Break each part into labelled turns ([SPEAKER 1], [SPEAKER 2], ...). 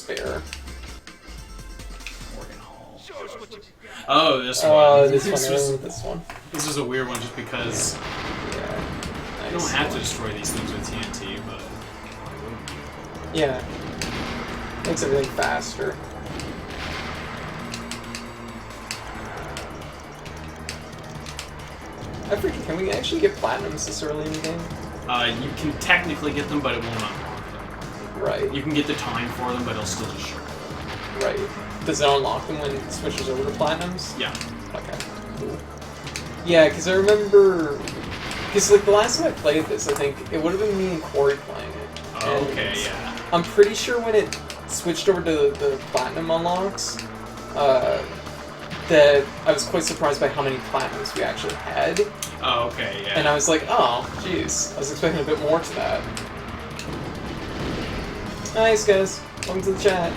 [SPEAKER 1] spare.
[SPEAKER 2] Oh, this one.
[SPEAKER 1] Oh, this one.
[SPEAKER 2] This is a weird one just because
[SPEAKER 1] Yeah.
[SPEAKER 2] you don't have to destroy these things with TNT, but
[SPEAKER 1] yeah, makes everything faster. I forget, can we actually get platinums this early in the game?
[SPEAKER 2] you can technically get them, but it won't unlock them.
[SPEAKER 1] Right.
[SPEAKER 2] You can get the time for them, but it'll still just show.
[SPEAKER 1] Right. Does it unlock them when it switches over to platinums?
[SPEAKER 2] Yeah.
[SPEAKER 1] Okay. Cool. Yeah, because I remember... Because, like, the last time I played this, I think it would have been me and Corey playing it.
[SPEAKER 2] Oh, okay, yeah.
[SPEAKER 1] I'm pretty sure when it switched over to the platinum unlocks, that I was quite surprised by how many platinums we actually had.
[SPEAKER 2] Oh, okay, yeah.
[SPEAKER 1] And I was like, oh, jeez. I was expecting a bit more to that. Nice, guys. Welcome to the chat.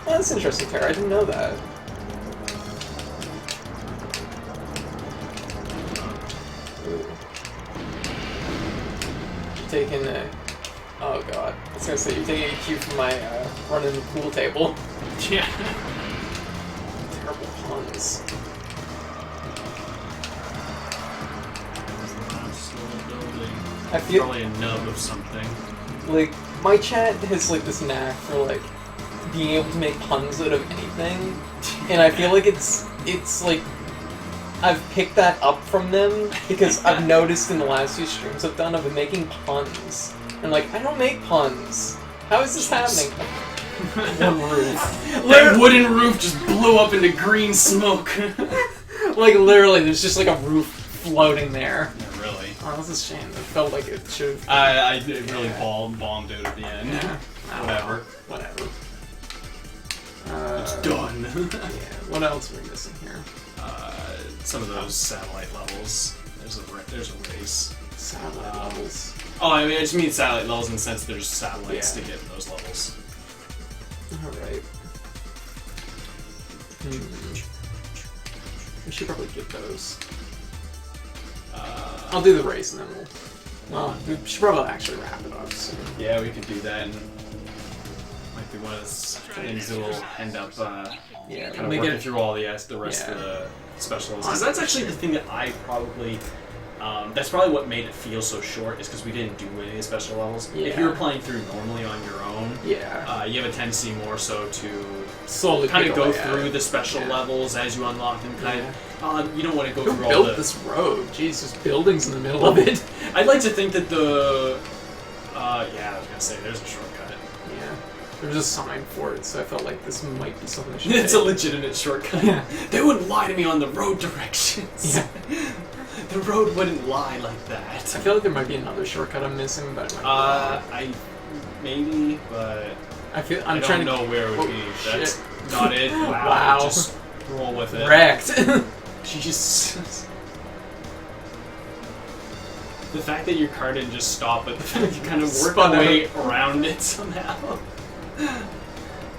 [SPEAKER 1] Oh, that's interesting, Tara. I didn't know that. Ooh. Taking a... Oh, God. I was gonna say, you're taking a cue from my running the pool table.
[SPEAKER 2] Yeah.
[SPEAKER 1] Terrible puns. I feel
[SPEAKER 2] probably a nub of something.
[SPEAKER 1] like my chat has like this knack for like being able to make puns out of anything, and I feel like it's like I've picked that up from them because I've noticed in the last few streams I've done, I've been making puns. And like, I don't make puns. How is this happening? One roof.
[SPEAKER 2] That wooden roof just blew up into green smoke.
[SPEAKER 1] Like literally, there's just like a roof floating there.
[SPEAKER 2] Yeah, really.
[SPEAKER 1] Oh, that's a shame. It felt like it should have...
[SPEAKER 2] I really bombed out at the end.
[SPEAKER 1] Yeah.
[SPEAKER 2] Whatever.
[SPEAKER 1] It's
[SPEAKER 2] done.
[SPEAKER 1] Yeah. What else are we missing here?
[SPEAKER 2] Some of those satellite levels. There's a race.
[SPEAKER 1] Satellite levels.
[SPEAKER 2] Oh, I mean, I just mean satellite levels in the sense there's satellites to get in those levels.
[SPEAKER 1] Alright. We should probably get those. I'll do the race and then we'll... Well, we should probably actually wrap it up soon.
[SPEAKER 2] Yeah, we could do that, and might be one of those things that will end up
[SPEAKER 1] yeah,
[SPEAKER 2] kind of working through all the rest of the specials. Because that's actually the thing that I probably... that's probably what made it feel so short, is because we didn't do any special levels.
[SPEAKER 1] Yeah.
[SPEAKER 2] If you were playing through normally on your own,
[SPEAKER 1] you
[SPEAKER 2] have a tendency more so to
[SPEAKER 1] slowly
[SPEAKER 2] kind of go through the special levels as you unlock them. You don't want to go through all the...
[SPEAKER 1] Who built this road? Jeez, there's buildings in the middle of it.
[SPEAKER 2] I'd like to think that the... I was gonna say, there's a shortcut.
[SPEAKER 1] Yeah. There's a sign for it, so I felt like this might be something I should
[SPEAKER 2] It's
[SPEAKER 1] take.
[SPEAKER 2] a legitimate shortcut.
[SPEAKER 1] Yeah.
[SPEAKER 2] They wouldn't lie to me on the road directions.
[SPEAKER 1] Yeah.
[SPEAKER 2] The road wouldn't lie like that.
[SPEAKER 1] I feel like there might be another shortcut I'm missing, but it might be
[SPEAKER 2] maybe, but
[SPEAKER 1] I'm
[SPEAKER 2] I
[SPEAKER 1] trying
[SPEAKER 2] don't know where it would be. That's not it.
[SPEAKER 1] Wow.
[SPEAKER 2] Just roll with it.
[SPEAKER 1] Wrecked.
[SPEAKER 2] Jesus. The fact that your car didn't just stop, but the fact that you kind of worked your way around it somehow.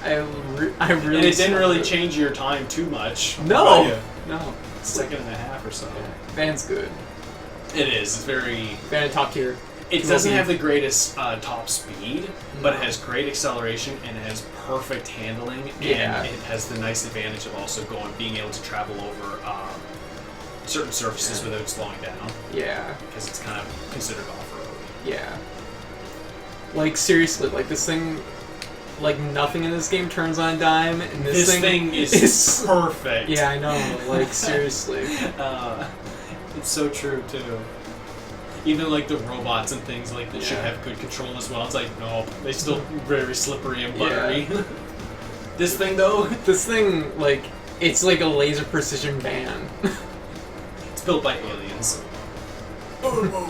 [SPEAKER 1] I really.
[SPEAKER 2] And it didn't really change your time too much.
[SPEAKER 1] No. No.
[SPEAKER 2] A second and a half or so.
[SPEAKER 1] Van's good.
[SPEAKER 2] It is. It's very...
[SPEAKER 1] Van top tier.
[SPEAKER 2] It doesn't have the greatest top speed, but it has great acceleration and it has perfect handling, and it has the nice advantage of also being able to travel over certain surfaces without slowing down. Yeah. Because it's kind of considered off-road.
[SPEAKER 1] Yeah. Like, seriously, like, this thing... Like, nothing in this game turns on a dime, and this
[SPEAKER 2] thing is perfect.
[SPEAKER 1] Yeah, I know. Like, seriously.
[SPEAKER 2] It's so true, too. Even, like, the robots and things, like, that should have good control as well. It's like, no, they still very slippery and buttery. Yeah. This thing, though?
[SPEAKER 1] This thing, like, it's like a laser precision van.
[SPEAKER 2] It's built by aliens.
[SPEAKER 1] There we go.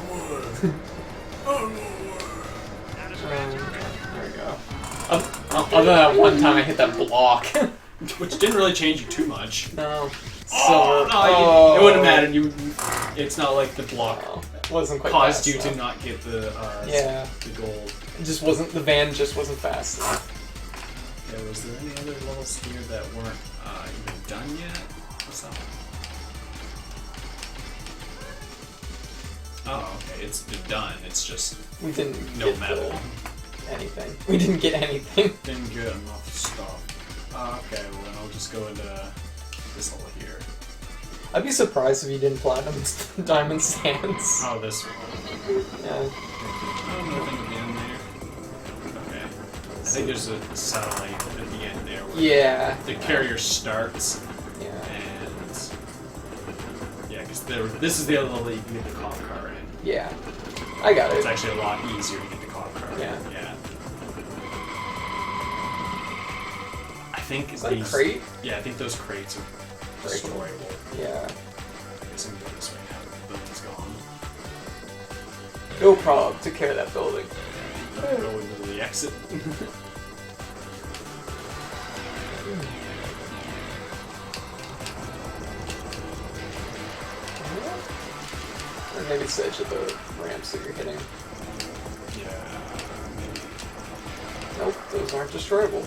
[SPEAKER 1] Other than that one time I hit that block.
[SPEAKER 2] Which didn't really change you too much.
[SPEAKER 1] No.
[SPEAKER 2] It wouldn't matter. It's not like the block
[SPEAKER 1] wasn't quite
[SPEAKER 2] caused you to not get the gold.
[SPEAKER 1] It just wasn't, the van just wasn't fast enough.
[SPEAKER 2] Yeah, was there any other levels here that weren't even done yet? What's that one? Oh, okay, it's been done. It's just
[SPEAKER 1] we didn't
[SPEAKER 2] no metal.
[SPEAKER 1] anything. We didn't get anything.
[SPEAKER 2] Didn't get enough stuff. Okay, well then I'll just go into this hole here.
[SPEAKER 1] I'd be surprised if you didn't platinum Diamond Sands.
[SPEAKER 2] Oh, this one.
[SPEAKER 1] Yeah.
[SPEAKER 2] Oh, nothing at the end there. Okay. I think there's a satellite at the end there where
[SPEAKER 1] Yeah.
[SPEAKER 2] the carrier starts.
[SPEAKER 1] Yeah.
[SPEAKER 2] And yeah, because this is the other level that you can get the cop car in.
[SPEAKER 1] Yeah. I got
[SPEAKER 2] It's
[SPEAKER 1] it.
[SPEAKER 2] actually a lot easier to get the cop car.
[SPEAKER 1] Yeah.
[SPEAKER 2] Yeah. I think
[SPEAKER 1] Is that a crate?
[SPEAKER 2] Yeah, I think those crates are destroyable.
[SPEAKER 1] Yeah.
[SPEAKER 2] I guess I can go this way now. The building's gone.
[SPEAKER 1] No problem. Took care of that building.
[SPEAKER 2] Go into the exit.
[SPEAKER 1] Or maybe it's the edge of the ramps that you're hitting.
[SPEAKER 2] Yeah.
[SPEAKER 1] Nope, those aren't destroyable.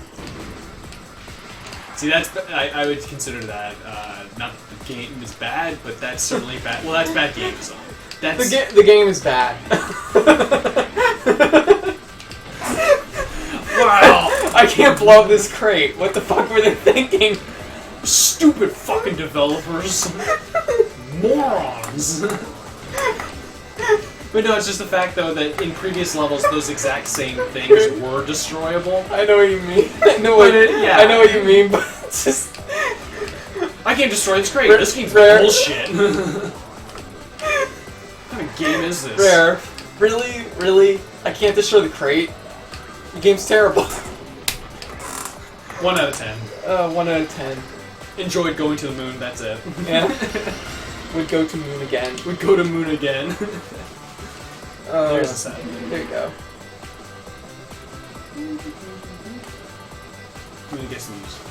[SPEAKER 2] See, I would consider that not that the game is bad, but that's certainly bad. Well, that's bad game design. That's
[SPEAKER 1] The game is bad.
[SPEAKER 2] wow.
[SPEAKER 1] I can't blow up this crate. What the fuck were they thinking?
[SPEAKER 2] Stupid fucking developers. Morons. But no, it's just the fact though that in previous levels those exact same things were destroyable.
[SPEAKER 1] I know what you mean. I know what you mean, but it's just
[SPEAKER 2] I can't destroy this crate. This game's
[SPEAKER 1] Rare.
[SPEAKER 2] bullshit. What kind of game is this?
[SPEAKER 1] Rare. Really? Really? I can't destroy the crate? The game's terrible.
[SPEAKER 2] 1 out of 10.
[SPEAKER 1] 1 out of 10.
[SPEAKER 2] Enjoyed going to the moon, that's it.
[SPEAKER 1] Yeah. Would go to moon again.
[SPEAKER 2] Would go to moon again. There's a set.
[SPEAKER 1] There you go.
[SPEAKER 2] I'm gonna get some music.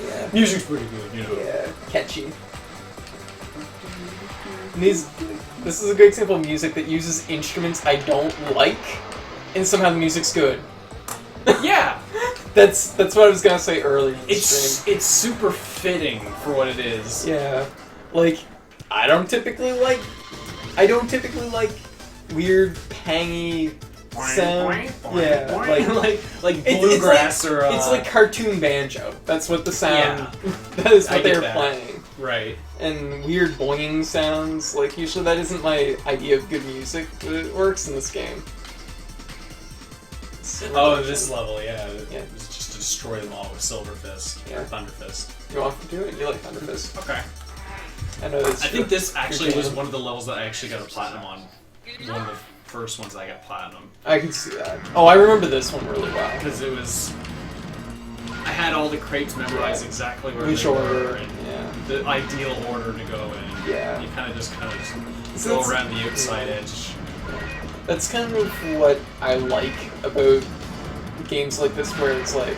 [SPEAKER 1] Yeah.
[SPEAKER 2] Music's pretty good, you know.
[SPEAKER 1] Yeah. Catchy. And this is a good example of music that uses instruments I don't like, and somehow the music's good.
[SPEAKER 2] Yeah!
[SPEAKER 1] That's what I was gonna say earlier. In the stream.
[SPEAKER 2] It's super fitting for what it is.
[SPEAKER 1] Yeah. Like, I don't typically like weird, pangy sound. Yeah,
[SPEAKER 2] like bluegrass or.
[SPEAKER 1] It's like cartoon banjo. That's what the sound. That is what they were playing.
[SPEAKER 2] Right.
[SPEAKER 1] And weird boinging sounds. Like usually that isn't my idea of good music, but it works in this game.
[SPEAKER 2] Oh, this level, yeah.
[SPEAKER 1] Yeah.
[SPEAKER 2] It's just to destroy them all with Silver Fist or Thunder Fist.
[SPEAKER 1] You want to do it? You like Thunder Fist?
[SPEAKER 2] Okay.
[SPEAKER 1] I know this.
[SPEAKER 2] I think this actually was one of the levels that I actually got a platinum on. One of the first ones that I got platinum.
[SPEAKER 1] I can see that. Oh, I remember this one really well.
[SPEAKER 2] Because it was... I had all the crates memorized exactly where
[SPEAKER 1] Which
[SPEAKER 2] they
[SPEAKER 1] order,
[SPEAKER 2] were, and the ideal order to go in.
[SPEAKER 1] Yeah.
[SPEAKER 2] You kind of just go around the outside edge.
[SPEAKER 1] That's kind of what I like about games like this, where it's like,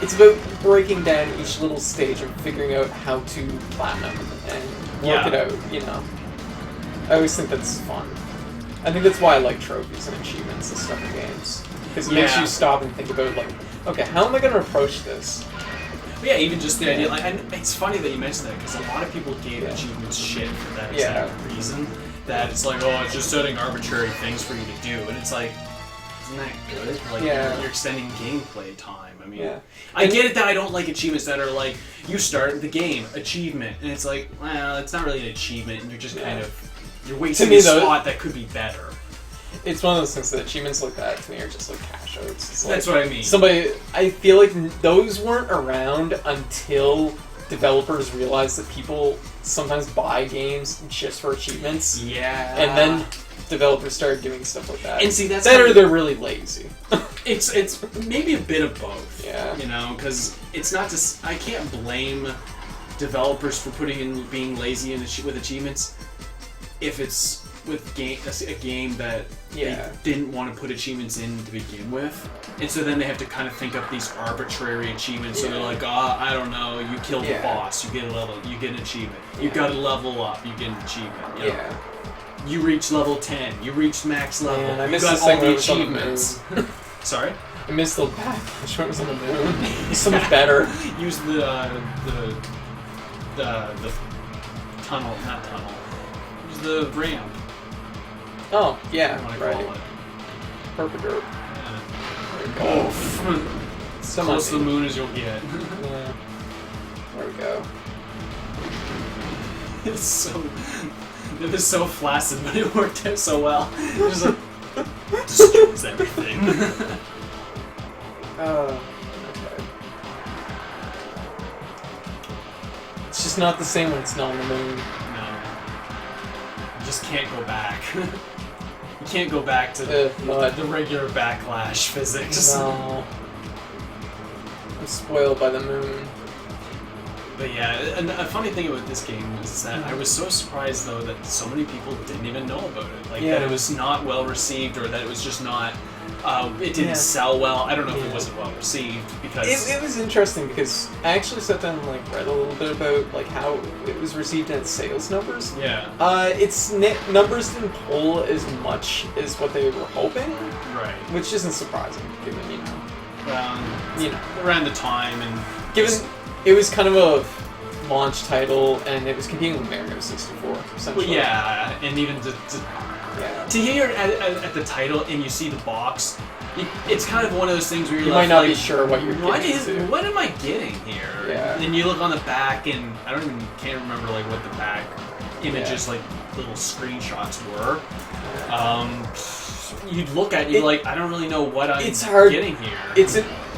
[SPEAKER 1] it's about breaking down each little stage and figuring out how to platinum and work it out, you know. I always think that's fun. I think that's why I like trophies and achievements and stuff in games. Because it makes you stop and think about, like, okay, how am I going to approach this?
[SPEAKER 2] But yeah, even just the idea, like, and it's funny that you mentioned that, because a lot of people gave achievements shit for that exact reason. That it's like, oh, it's just setting arbitrary things for you to do, and it's like, isn't that good? Like, you're extending gameplay time. I mean, I get it that I don't like achievements that are like, you start the game, achievement, and it's like, well, it's not really an achievement, and you're just kind of, you're wasting a spot that could be better.
[SPEAKER 1] It's one of those things that achievements like that to me are just like cash outs.
[SPEAKER 2] That's what I mean.
[SPEAKER 1] I feel like those weren't around until developers realized that people sometimes buy games just for achievements.
[SPEAKER 2] Yeah.
[SPEAKER 1] And then developers started doing stuff like that.
[SPEAKER 2] And see, that's
[SPEAKER 1] or they're really lazy.
[SPEAKER 2] It's maybe a bit of both.
[SPEAKER 1] Yeah.
[SPEAKER 2] You know, because it's not just... I can't blame developers for being lazy with achievements if it's with a game that they didn't want to put achievements in to begin with. And so then they have to kind of think up these arbitrary achievements. So they're like, I don't know, you killed the boss, you get a level, you get an achievement. You got to level up, you get an achievement. You know? You reach level 10, you reach max level, you got all the achievements. Sorry?
[SPEAKER 1] I missed the backflash when it was on the moon. It's so much better.
[SPEAKER 2] Use the tunnel, not tunnel. Use the ramp.
[SPEAKER 1] Oh, yeah, right.
[SPEAKER 2] Call it.
[SPEAKER 1] Perpendicular. Some
[SPEAKER 2] close to the moon as you'll get.
[SPEAKER 1] Yeah. There we go.
[SPEAKER 2] It was so flaccid, but it worked out so well. It was like destroys everything.
[SPEAKER 1] Okay. It's just not the same when it's not on the moon.
[SPEAKER 2] No. You just can't go back. You can't go back to the regular backlash physics.
[SPEAKER 1] No. I'm spoiled by the moon.
[SPEAKER 2] But yeah, and a funny thing about this game is that I was so surprised though that so many people didn't even know about it. Like that it was not well received, or that it was just not. It didn't sell well. I don't know if it wasn't well received because
[SPEAKER 1] it was interesting because I actually sat down and like read a little bit about like how it was received in its sales numbers.
[SPEAKER 2] Yeah.
[SPEAKER 1] Its numbers didn't pull as much as what they were hoping.
[SPEAKER 2] Right.
[SPEAKER 1] Which isn't surprising, given
[SPEAKER 2] around the time and
[SPEAKER 1] given it was kind of a launch title and it was competing with Mario 64 essentially.
[SPEAKER 2] Well, yeah, and even to hear at the title and you see the box, it's kind of one of those things where
[SPEAKER 1] you might not be sure what you're getting.
[SPEAKER 2] What am I getting here?
[SPEAKER 1] Yeah.
[SPEAKER 2] And you look on the back, and I can't remember like what the back images like little screenshots were. You'd look at it, you're like, I don't really know what I'm getting here.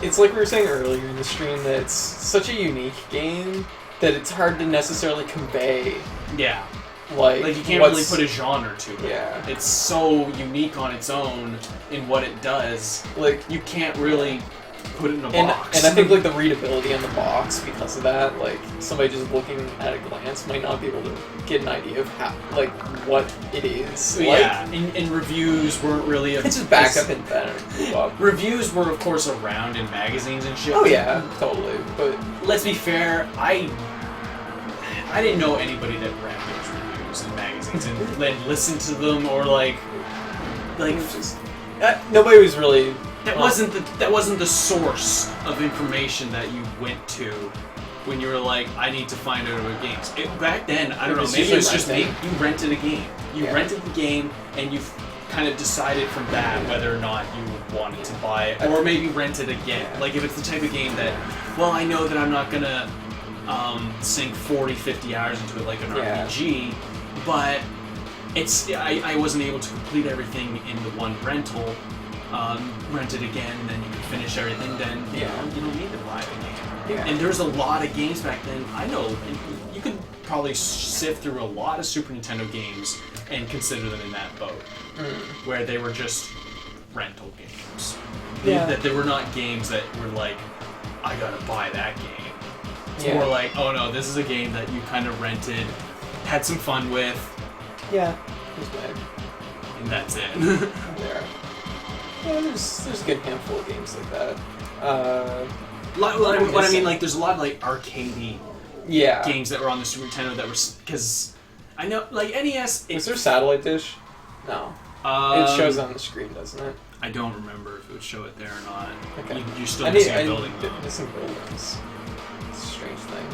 [SPEAKER 1] It's like we were saying earlier in the stream that it's such a unique game that it's hard to necessarily convey.
[SPEAKER 2] Yeah.
[SPEAKER 1] Like
[SPEAKER 2] you can't really put a genre to it.
[SPEAKER 1] Yeah.
[SPEAKER 2] It's so unique on its own in what it does.
[SPEAKER 1] Like
[SPEAKER 2] you can't really put it in a box.
[SPEAKER 1] And I think like the readability in the box, because of that, like somebody just looking at a glance might not be able to get an idea of how, like, what it is.
[SPEAKER 2] Yeah, and reviews weren't really.
[SPEAKER 1] It's just back up and better.
[SPEAKER 2] Reviews were of course around in magazines and shit.
[SPEAKER 1] Oh yeah, totally. But
[SPEAKER 2] let's be fair, I didn't know anybody that read those reviews in magazines and then listened to them or like
[SPEAKER 1] just, nobody was really.
[SPEAKER 2] That wasn't the source of information that you went to when you were like, I need to find out about games. Back then, I don't know, maybe it was just me. You rented a game. You rented the game, and you kind of decided from that whether or not you wanted to buy it, or maybe rent it again. Like if it's the type of game that, well, I know that I'm not gonna sink 40, 50 hours into it like an RPG, but I wasn't able to complete everything in the one rental. Rent it again, then you can finish everything, then you don't need to buy the game.
[SPEAKER 1] Yeah.
[SPEAKER 2] And there's a lot of games back then, I know, you could probably sift through a lot of Super Nintendo games and consider them in that boat, where they were just rental games. That they were not games that were like, I gotta buy that game. It's more like, oh no, this is a game that you kind of rented, had some fun with.
[SPEAKER 1] Yeah, it was bad.
[SPEAKER 2] And that's it.
[SPEAKER 1] Yeah, there's a good handful of games like that.
[SPEAKER 2] What I mean, like, there's a lot of like arcadey games that were on the Super Nintendo that were, because I know, like NES.
[SPEAKER 1] Is there a satellite dish? No. It shows on the screen, doesn't it?
[SPEAKER 2] I don't remember if it would show it there or not.
[SPEAKER 1] Okay.
[SPEAKER 2] You still missing a building though.
[SPEAKER 1] Missing buildings. It's a strange thing.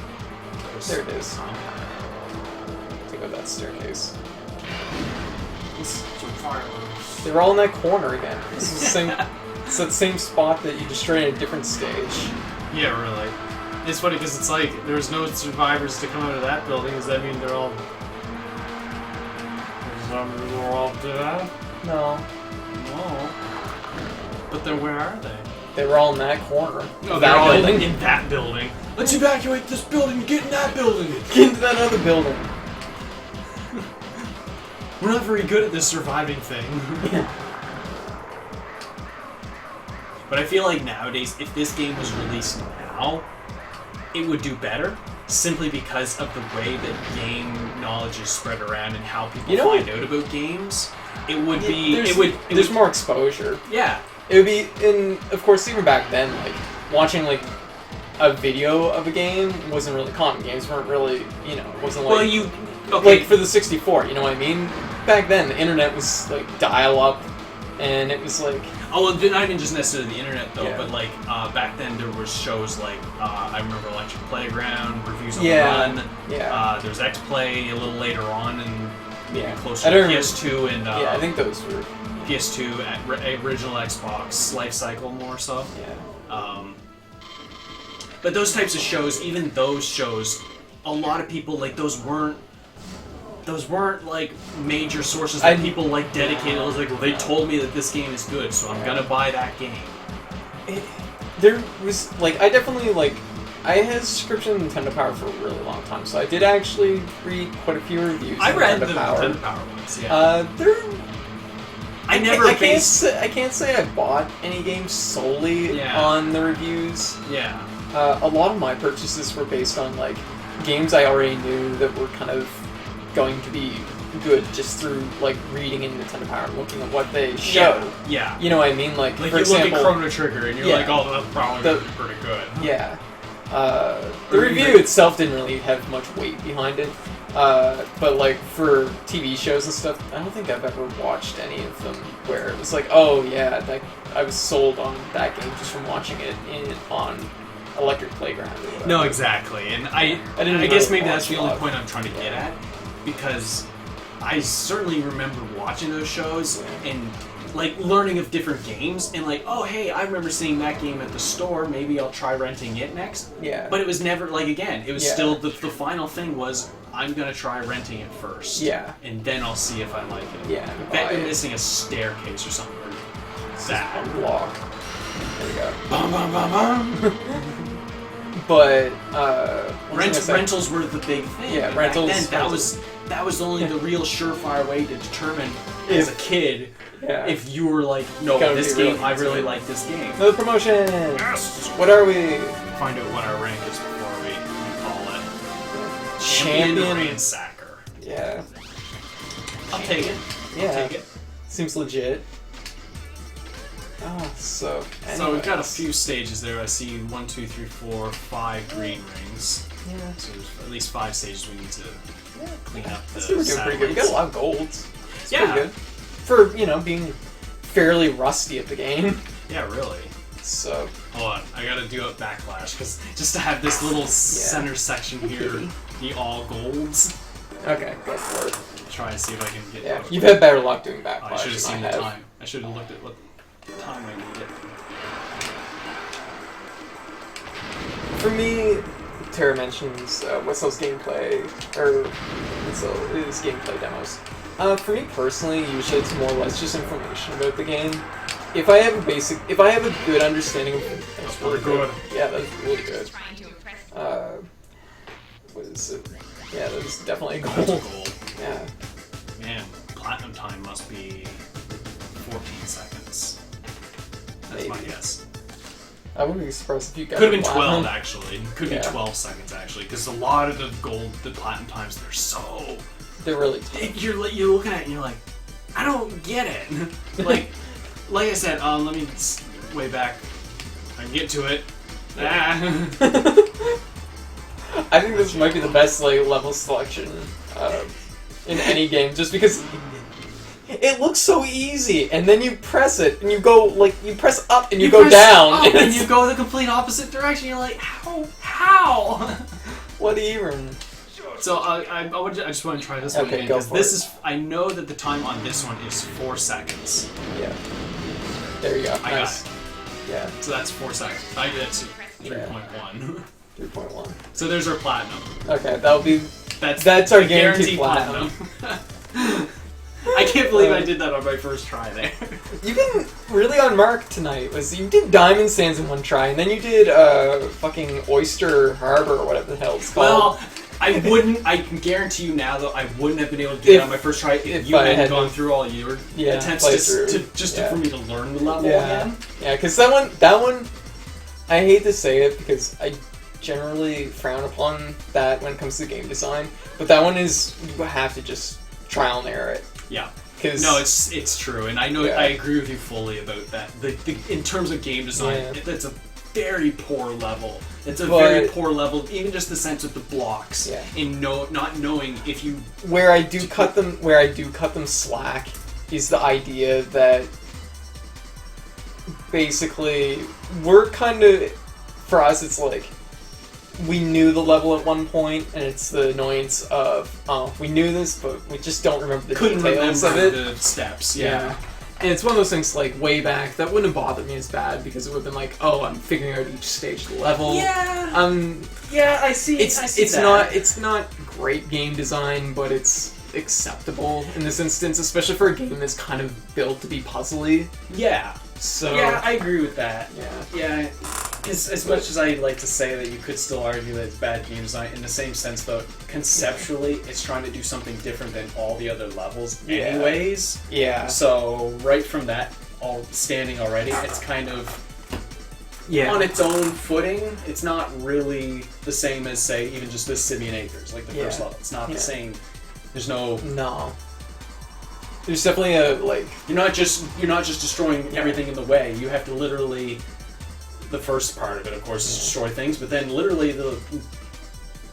[SPEAKER 1] There it is. Take out that staircase. They were all in that corner again. This is the same. It's that same spot that you destroyed in a different stage.
[SPEAKER 2] Yeah, really. It's funny because it's like there's no survivors to come out of that building. Does that mean they're all? They're all dead?
[SPEAKER 1] No.
[SPEAKER 2] No. But then where are they?
[SPEAKER 1] They were all in that corner.
[SPEAKER 2] No, they're all in that building. Let's evacuate this building. Get in that building.
[SPEAKER 1] Get into that other building.
[SPEAKER 2] We're not very good at this surviving thing. But I feel like nowadays, if this game was released now, it would do better, simply because of the way that game knowledge is spread around and how people find out about games. It would be...
[SPEAKER 1] There's more exposure.
[SPEAKER 2] Yeah.
[SPEAKER 1] It would be... And, of course, even back then, like, watching, like, a video of a game wasn't really common. Games weren't really, it wasn't like...
[SPEAKER 2] Well,
[SPEAKER 1] like, for the 64, you know what I mean? Back then, the internet was, like, dial-up, and it was, like...
[SPEAKER 2] Oh, well, not even just necessarily the internet, though, but, like, back then there were shows like, I remember Electric Playground, Reviews on the Run, there was X-Play a little later on, and maybe closer to PS2, and...
[SPEAKER 1] I think those were...
[SPEAKER 2] PS2, original Xbox, life cycle more so.
[SPEAKER 1] Yeah.
[SPEAKER 2] But those types of shows, even those shows, a lot of people like those weren't like major sources that people like dedicated. I was like, well, they told me that this game is good, so I'm gonna buy that game.
[SPEAKER 1] There was like I had a subscription to Nintendo Power for a really long time, so I did actually read quite a few reviews.
[SPEAKER 2] I read the Nintendo Power ones. Yeah. I
[SPEAKER 1] can't say I bought any games solely on the reviews.
[SPEAKER 2] Yeah.
[SPEAKER 1] A lot of my purchases were based on like games I already knew that were kind of going to be good just through like reading in Nintendo Power and looking at what they show.
[SPEAKER 2] Yeah.
[SPEAKER 1] You know what I mean? Like for
[SPEAKER 2] you
[SPEAKER 1] example,
[SPEAKER 2] look at Chrono Trigger and you're like, oh, that's probably gonna be pretty good.
[SPEAKER 1] Yeah. The review itself didn't really have much weight behind it. But like for TV shows and stuff, I don't think I've ever watched any of them where it was like, oh yeah, I was sold on that game just from watching it on Electric Playground or whatever.
[SPEAKER 2] No, exactly. And I guess maybe that's the only point I'm trying to get at, because I certainly remember watching those shows and like learning of different games and like, oh hey, I remember seeing that game at the store, maybe I'll try renting it next.
[SPEAKER 1] Yeah.
[SPEAKER 2] But it was never like, again, it was still the final thing was I'm gonna try renting it first.
[SPEAKER 1] Yeah.
[SPEAKER 2] And then I'll see if I like it.
[SPEAKER 1] Yeah.
[SPEAKER 2] I bet you're missing a staircase or something. That
[SPEAKER 1] block. There we go.
[SPEAKER 2] Bum, bum, bum, bum.
[SPEAKER 1] But
[SPEAKER 2] rentals were the big thing.
[SPEAKER 1] Yeah,
[SPEAKER 2] and
[SPEAKER 1] rentals.
[SPEAKER 2] Back then, that was only the real surefire way to determine as a kid if you were like, no, this game, I really like this game.
[SPEAKER 1] Another promotion.
[SPEAKER 2] Yes.
[SPEAKER 1] What are we?
[SPEAKER 2] Find out what our rank is before we call it.
[SPEAKER 1] Champion
[SPEAKER 2] Ransacker.
[SPEAKER 1] Yeah.
[SPEAKER 2] I'll take it.
[SPEAKER 1] Yeah.
[SPEAKER 2] I'll take it.
[SPEAKER 1] Seems legit. Oh, so. Anyways.
[SPEAKER 2] So we've got a few stages there. I see 1, 2, 3, 4, 5 green rings.
[SPEAKER 1] Yeah.
[SPEAKER 2] So there's at least 5 stages we need to clean up the
[SPEAKER 1] We're doing pretty good. We got a lot of golds. It's pretty good. For, being fairly rusty at the game.
[SPEAKER 2] Yeah, really.
[SPEAKER 1] So.
[SPEAKER 2] Hold on, I gotta do a backlash, because just to have this little center section here be all golds.
[SPEAKER 1] Okay, go for it.
[SPEAKER 2] Try and see if I can get
[SPEAKER 1] it. You've had better luck doing backlash.
[SPEAKER 2] I should have seen the time. I should have looked at what time I needed.
[SPEAKER 1] For me, Tara mentions what's those gameplay, or it is gameplay demos. For me personally, usually it's more or less just information about the game. If I have a good understanding of it, that's really good. Yeah, that's really good. What is it? Yeah, that was definitely a goal. Yeah.
[SPEAKER 2] Man, platinum time must be 14 seconds. That's my guess.
[SPEAKER 1] I wouldn't be surprised if you got
[SPEAKER 2] Could have been 12 actually. Could be 12 seconds actually, because a lot of the platinum times
[SPEAKER 1] they're really tough.
[SPEAKER 2] You're looking at it and you're like, I don't get it. like I said, let me way back. I can get to it.
[SPEAKER 1] I think this might be the best level selection in any game, just because it looks so easy, and then you press it, and you go you press up and you go down,
[SPEAKER 2] and you go the complete opposite direction. You're like, how?
[SPEAKER 1] What even?
[SPEAKER 2] So I just want to try this one again, because I know that the time on this one is 4 seconds.
[SPEAKER 1] Yeah. There you go.
[SPEAKER 2] I got it.
[SPEAKER 1] Yeah.
[SPEAKER 2] So that's 4 seconds. I did 3.1.
[SPEAKER 1] 3.1.
[SPEAKER 2] So there's our platinum.
[SPEAKER 1] Okay, that'll be. That's our guaranteed platinum.
[SPEAKER 2] I can't believe I did that on my first try there.
[SPEAKER 1] You been really on mark tonight. You did Diamond Sands in one try, and then you did fucking Oyster Harbor or whatever the hell it's called.
[SPEAKER 2] Well, I can guarantee you now, though, I wouldn't have been able to do it on my first try if you hadn't gone through all your attempts for me to learn the level again.
[SPEAKER 1] Yeah, because that one, I hate to say it because I generally frown upon that when it comes to game design, but that one is, you have to just trial and error it.
[SPEAKER 2] Yeah. No, it's true, and I know I agree with you fully about that. In terms of game design, it's a very poor level. It's a very poor level, even just the sense of the blocks, in not knowing if you. Where I do cut them slack is the idea that basically we're kind of, for us, it's like we knew the level at one point, and it's the annoyance of we knew this, but we just don't remember the details of it. The steps,
[SPEAKER 1] And it's one of those things, like, way back, that wouldn't have bothered me as bad, because it would have been like, oh, I'm figuring out each stage of the level.
[SPEAKER 2] Yeah. Yeah, I see.
[SPEAKER 1] It's not great game design, but it's acceptable in this instance, especially for a game that's kind of built to be puzzly.
[SPEAKER 2] Yeah.
[SPEAKER 1] So
[SPEAKER 2] yeah, I agree with that.
[SPEAKER 1] Yeah.
[SPEAKER 2] As much as I like to say that you could still argue that it's bad game design, in the same sense, though, conceptually, it's trying to do something different than all the other levels anyways.
[SPEAKER 1] Yeah.
[SPEAKER 2] So, right from that standing already, it's kind of on its own footing. It's not really the same as, say, even just this Simeon Acres, like the first level. It's not the same. There's no...
[SPEAKER 1] No. There's definitely a, like...
[SPEAKER 2] You're not just destroying everything in the way. You have to literally... The first part of it, of course, is destroy things, but then literally the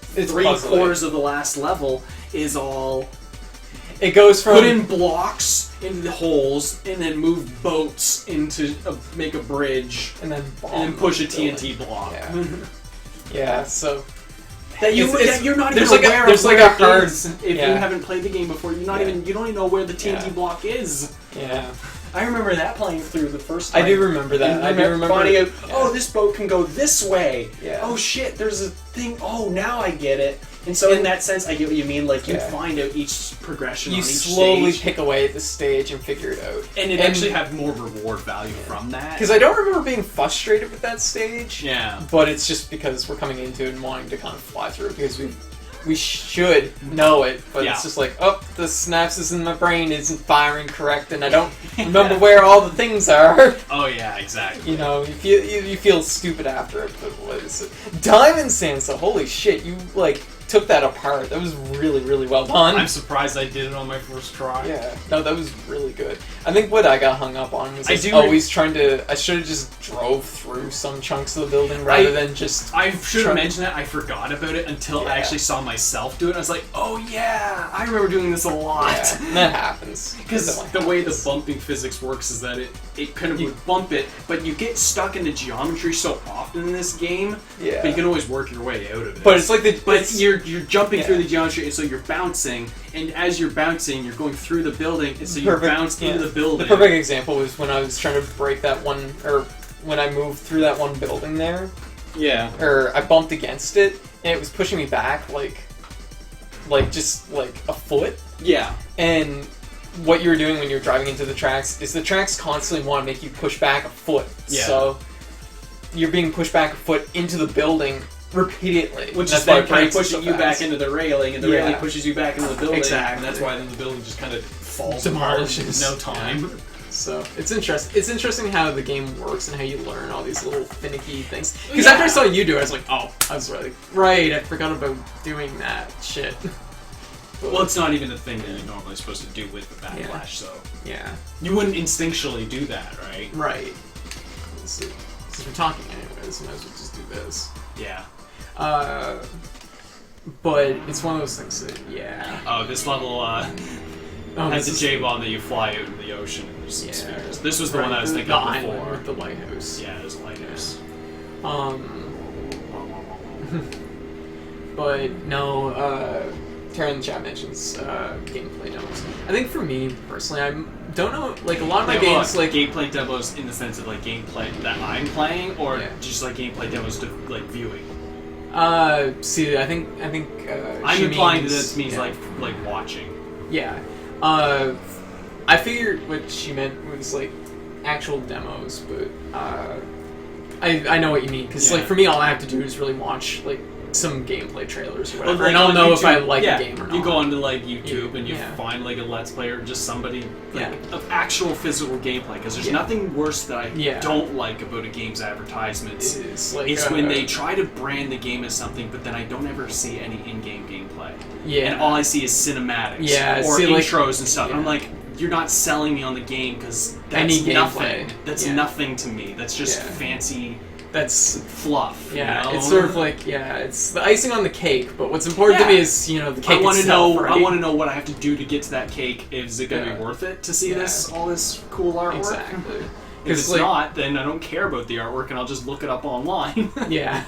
[SPEAKER 2] three-quarters of the last level is all...
[SPEAKER 1] It goes from...
[SPEAKER 2] Put in blocks into the holes, and then move boats into... make a bridge,
[SPEAKER 1] and then
[SPEAKER 2] push a TNT block.
[SPEAKER 1] Yeah, yeah, so...
[SPEAKER 2] That you're not even aware of
[SPEAKER 1] there's
[SPEAKER 2] where
[SPEAKER 1] like a hard,
[SPEAKER 2] it is. If you haven't played the game before, you don't even know where the TNT block is.
[SPEAKER 1] Yeah.
[SPEAKER 2] I remember that playing through the first time.
[SPEAKER 1] I do remember that. I do remember
[SPEAKER 2] finding out, oh, this boat can go this way.
[SPEAKER 1] Yeah.
[SPEAKER 2] Oh shit, there's a thing. Oh, now I get it. And so in that sense, I get what you mean. Like, you find out each progression on each stage.
[SPEAKER 1] You slowly pick away at the stage and figure it out.
[SPEAKER 2] And it actually have more reward value from that.
[SPEAKER 1] Because I don't remember being frustrated with that stage.
[SPEAKER 2] Yeah.
[SPEAKER 1] But it's just because we're coming into it and wanting to kind of fly through it, because we should know it, but it's just like, oh, the synapses in my brain isn't firing correct, and I don't remember where all the things are.
[SPEAKER 2] Oh yeah, exactly.
[SPEAKER 1] You know, you feel stupid after it, but what is it? Diamond Sands, though, holy shit, you, like, took that apart. That was really, really well done.
[SPEAKER 2] I'm surprised I did it on my first try.
[SPEAKER 1] Yeah, no, that was really good. I think what I got hung up on was always trying to... I should have just drove through some chunks of the building rather than just...
[SPEAKER 2] I should have mentioned that. I forgot about it until I actually saw myself do it. I was like, oh yeah, I remember doing this a lot.
[SPEAKER 1] Yeah, that happens.
[SPEAKER 2] Because the way the bumping physics works is that it kind of would bump it, but you get stuck in the geometry so often in this game, but you can always work your way out of it.
[SPEAKER 1] But it's like
[SPEAKER 2] you're jumping through the geometry, and so you're bouncing, and as you're bouncing, you're going through the building, and so you bounce into the building.
[SPEAKER 1] The perfect example was when I was trying to break that one, or when I moved through that one building there.
[SPEAKER 2] Yeah.
[SPEAKER 1] Or I bumped against it, and it was pushing me back, like just, like, a foot.
[SPEAKER 2] Yeah.
[SPEAKER 1] And what you were doing when you were driving into the tracks is the tracks constantly want to make you push back a foot.
[SPEAKER 2] Yeah.
[SPEAKER 1] So you're being pushed back a foot into the building repeatedly.
[SPEAKER 2] Which is then kind of pushing you back into the railing, and the railing pushes you back into the building.
[SPEAKER 1] Exactly.
[SPEAKER 2] And that's why then the building just kind of falls
[SPEAKER 1] demolishes
[SPEAKER 2] apart in no time.
[SPEAKER 1] Yeah. So it's interesting. It's interesting how the game works and how you learn all these little finicky things. Because after I saw you do it, I was like, oh, I was like, right, I forgot about doing that shit.
[SPEAKER 2] But, well, it's not even a thing that you're normally supposed to do with the backlash, so
[SPEAKER 1] yeah, you
[SPEAKER 2] wouldn't instinctually do that, right?
[SPEAKER 1] Right. Since we're talking anyways, might as well just do this.
[SPEAKER 2] Yeah.
[SPEAKER 1] But it's one of those things that,
[SPEAKER 2] Oh, this level, has a J-bomb that you fly out into the ocean and there's some spheres. This was the one I was thinking of before.
[SPEAKER 1] With the lighthouse.
[SPEAKER 2] Yeah, there's a lighthouse.
[SPEAKER 1] But no, Tara in the chat mentions gameplay demos. I think for me, personally, I don't know, like, a lot of my games, like...
[SPEAKER 2] Gameplay demos in the sense of, like, gameplay that I'm playing, or just, like, gameplay demos to, like, viewing?
[SPEAKER 1] See, I think
[SPEAKER 2] I'm implying that this means, like, watching.
[SPEAKER 1] Yeah. I figured what she meant was, like, actual demos, but, I know what you mean, because, like, for me, all I have to do is really watch, like, some gameplay trailers or whatever, and I'll know if I like a game or not.
[SPEAKER 2] You go onto, like, YouTube and you find, like, a Let's Play or just somebody, like, of actual physical gameplay, because there's nothing worse that I don't like about a game's advertisements. It's when they try to brand the game as something, but then I don't ever see any in-game gameplay. Yeah. And all I see is cinematics or intros and stuff. I'm like, you're not selling me on the game, because that's nothing. That's nothing to me. That's just fancy... That's fluff.
[SPEAKER 1] Yeah,
[SPEAKER 2] you know?
[SPEAKER 1] It's sort of like, it's the icing on the cake, but what's important to me is, you know, the cake itself, right?
[SPEAKER 2] I want to know what I have to do to get to that cake. Is it going to be worth it to see all this cool artwork?
[SPEAKER 1] Exactly.
[SPEAKER 2] If it's not, then I don't care about the artwork, and I'll just look it up online.
[SPEAKER 1] Yeah.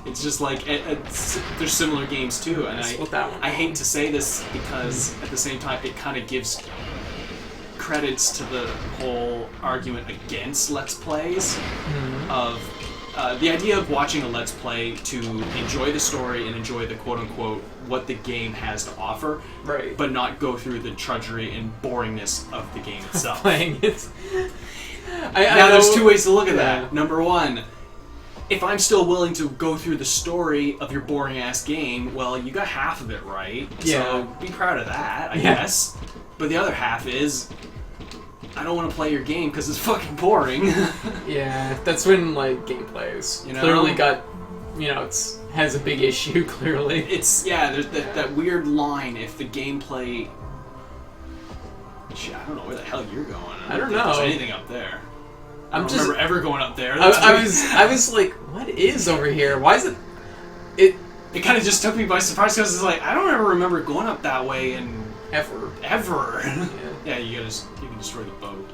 [SPEAKER 2] It's just like, there's similar games too, and I hate to say this because at the same time it kind of gives credits to the whole argument against Let's Plays of the idea of watching a Let's Play to enjoy the story and enjoy the quote-unquote what the game has to offer,
[SPEAKER 1] right?
[SPEAKER 2] But not go through the drudgery and boringness of the game itself.
[SPEAKER 1] Playing it.
[SPEAKER 2] Now, there's two ways to look at that. Number one, if I'm still willing to go through the story of your boring-ass game, well, you got half of it right.
[SPEAKER 1] Yeah.
[SPEAKER 2] So be proud of that, I guess. But the other half is, I don't want to play your game because it's fucking boring.
[SPEAKER 1] Yeah, that's when, like, gameplay is clearly got, has a big issue, clearly.
[SPEAKER 2] There's that weird line if the gameplay... Shit, I don't know where the hell you're going.
[SPEAKER 1] I don't
[SPEAKER 2] think
[SPEAKER 1] know.
[SPEAKER 2] There's anything up there. I don't remember ever going up there.
[SPEAKER 1] I was like, what is over here? Why is it...
[SPEAKER 2] It kind of just took me by surprise because it's like, I don't ever remember going up that way and...
[SPEAKER 1] Ever.
[SPEAKER 2] Yeah, you can destroy the boat.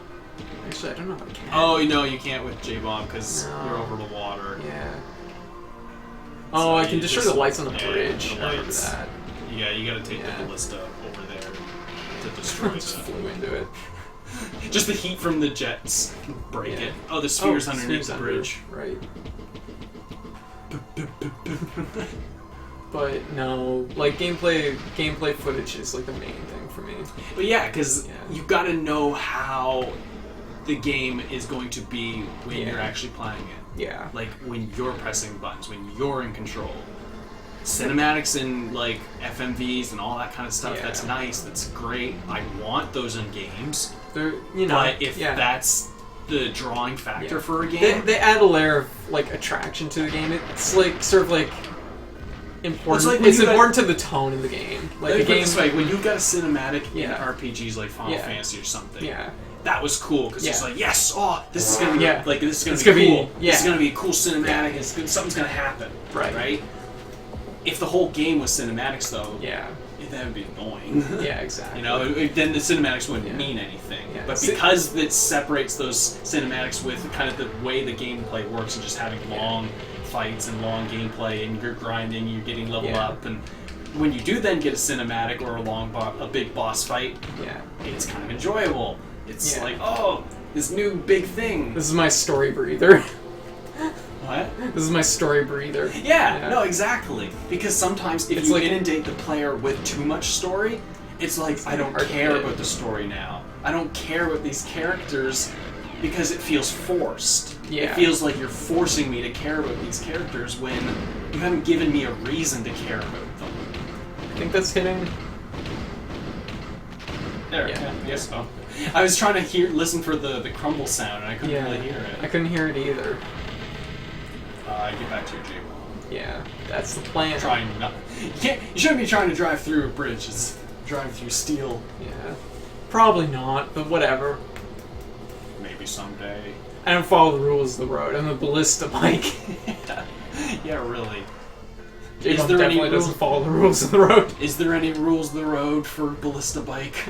[SPEAKER 1] Actually, I don't know if I can.
[SPEAKER 2] Oh, no, you can't with J-Bomb because you're over the water.
[SPEAKER 1] Yeah.
[SPEAKER 2] So
[SPEAKER 1] I can destroy the lights on the bridge.
[SPEAKER 2] The
[SPEAKER 1] I remember
[SPEAKER 2] lights.
[SPEAKER 1] that.
[SPEAKER 2] Yeah, you gotta take the ballista over there to destroy
[SPEAKER 1] Just
[SPEAKER 2] it.
[SPEAKER 1] flew into it.
[SPEAKER 2] Just the heat from the jets break it. Oh, the sphere's underneath the bridge.
[SPEAKER 1] Right. But no, like gameplay footage is like the main thing for me.
[SPEAKER 2] But yeah, because you gotta know how the game is going to be when you're actually playing it.
[SPEAKER 1] Yeah.
[SPEAKER 2] Like when you're pressing buttons, when you're in control. Cinematics and like FMVs and all that kind of stuff, that's nice, that's great. I want those in games. But if that's the drawing factor for a game...
[SPEAKER 1] They add a layer of like attraction to the game. It's like sort of like important. It's important to the tone of the game. Like the game.
[SPEAKER 2] This way, when you've got a cinematic in RPGs like Final Fantasy or something, that was cool because it's like, yes, this is gonna be like this is gonna be cool. This is gonna be a cool cinematic. Something's gonna happen. Right. If the whole game was cinematics, though, that would be annoying.
[SPEAKER 1] Yeah, exactly.
[SPEAKER 2] Then the cinematics wouldn't mean anything. Yeah. But because it separates those cinematics with kind of the way the gameplay works and just having long fights and long gameplay and you're grinding, you're getting leveled up, and when you do then get a cinematic or a big boss fight, it's kind of enjoyable. It's like, oh, this new big thing.
[SPEAKER 1] This is my story breather.
[SPEAKER 2] What?
[SPEAKER 1] This is my story breather.
[SPEAKER 2] Yeah, no, exactly. Because sometimes if you inundate the player with too much story, it's like, I don't care about the story now. I don't care about these characters because it feels forced. Yeah. It feels like you're forcing me to care about these characters when you haven't given me a reason to care about them.
[SPEAKER 1] I think that's hitting.
[SPEAKER 2] There, yes. Oh. I was trying to listen for the crumble sound and I couldn't really hear it.
[SPEAKER 1] I couldn't hear it either.
[SPEAKER 2] Get back to your J-Bomb.
[SPEAKER 1] Yeah, that's the plan.
[SPEAKER 2] You shouldn't be trying to drive through a bridge. It's drive through steel.
[SPEAKER 1] Yeah. Probably not, but whatever.
[SPEAKER 2] Maybe someday.
[SPEAKER 1] I don't follow the rules of the road. I'm a ballista bike.
[SPEAKER 2] Yeah, really.
[SPEAKER 1] J-Bomb definitely doesn't follow the rules of the road.
[SPEAKER 2] Is there any rules of the road for ballista bike?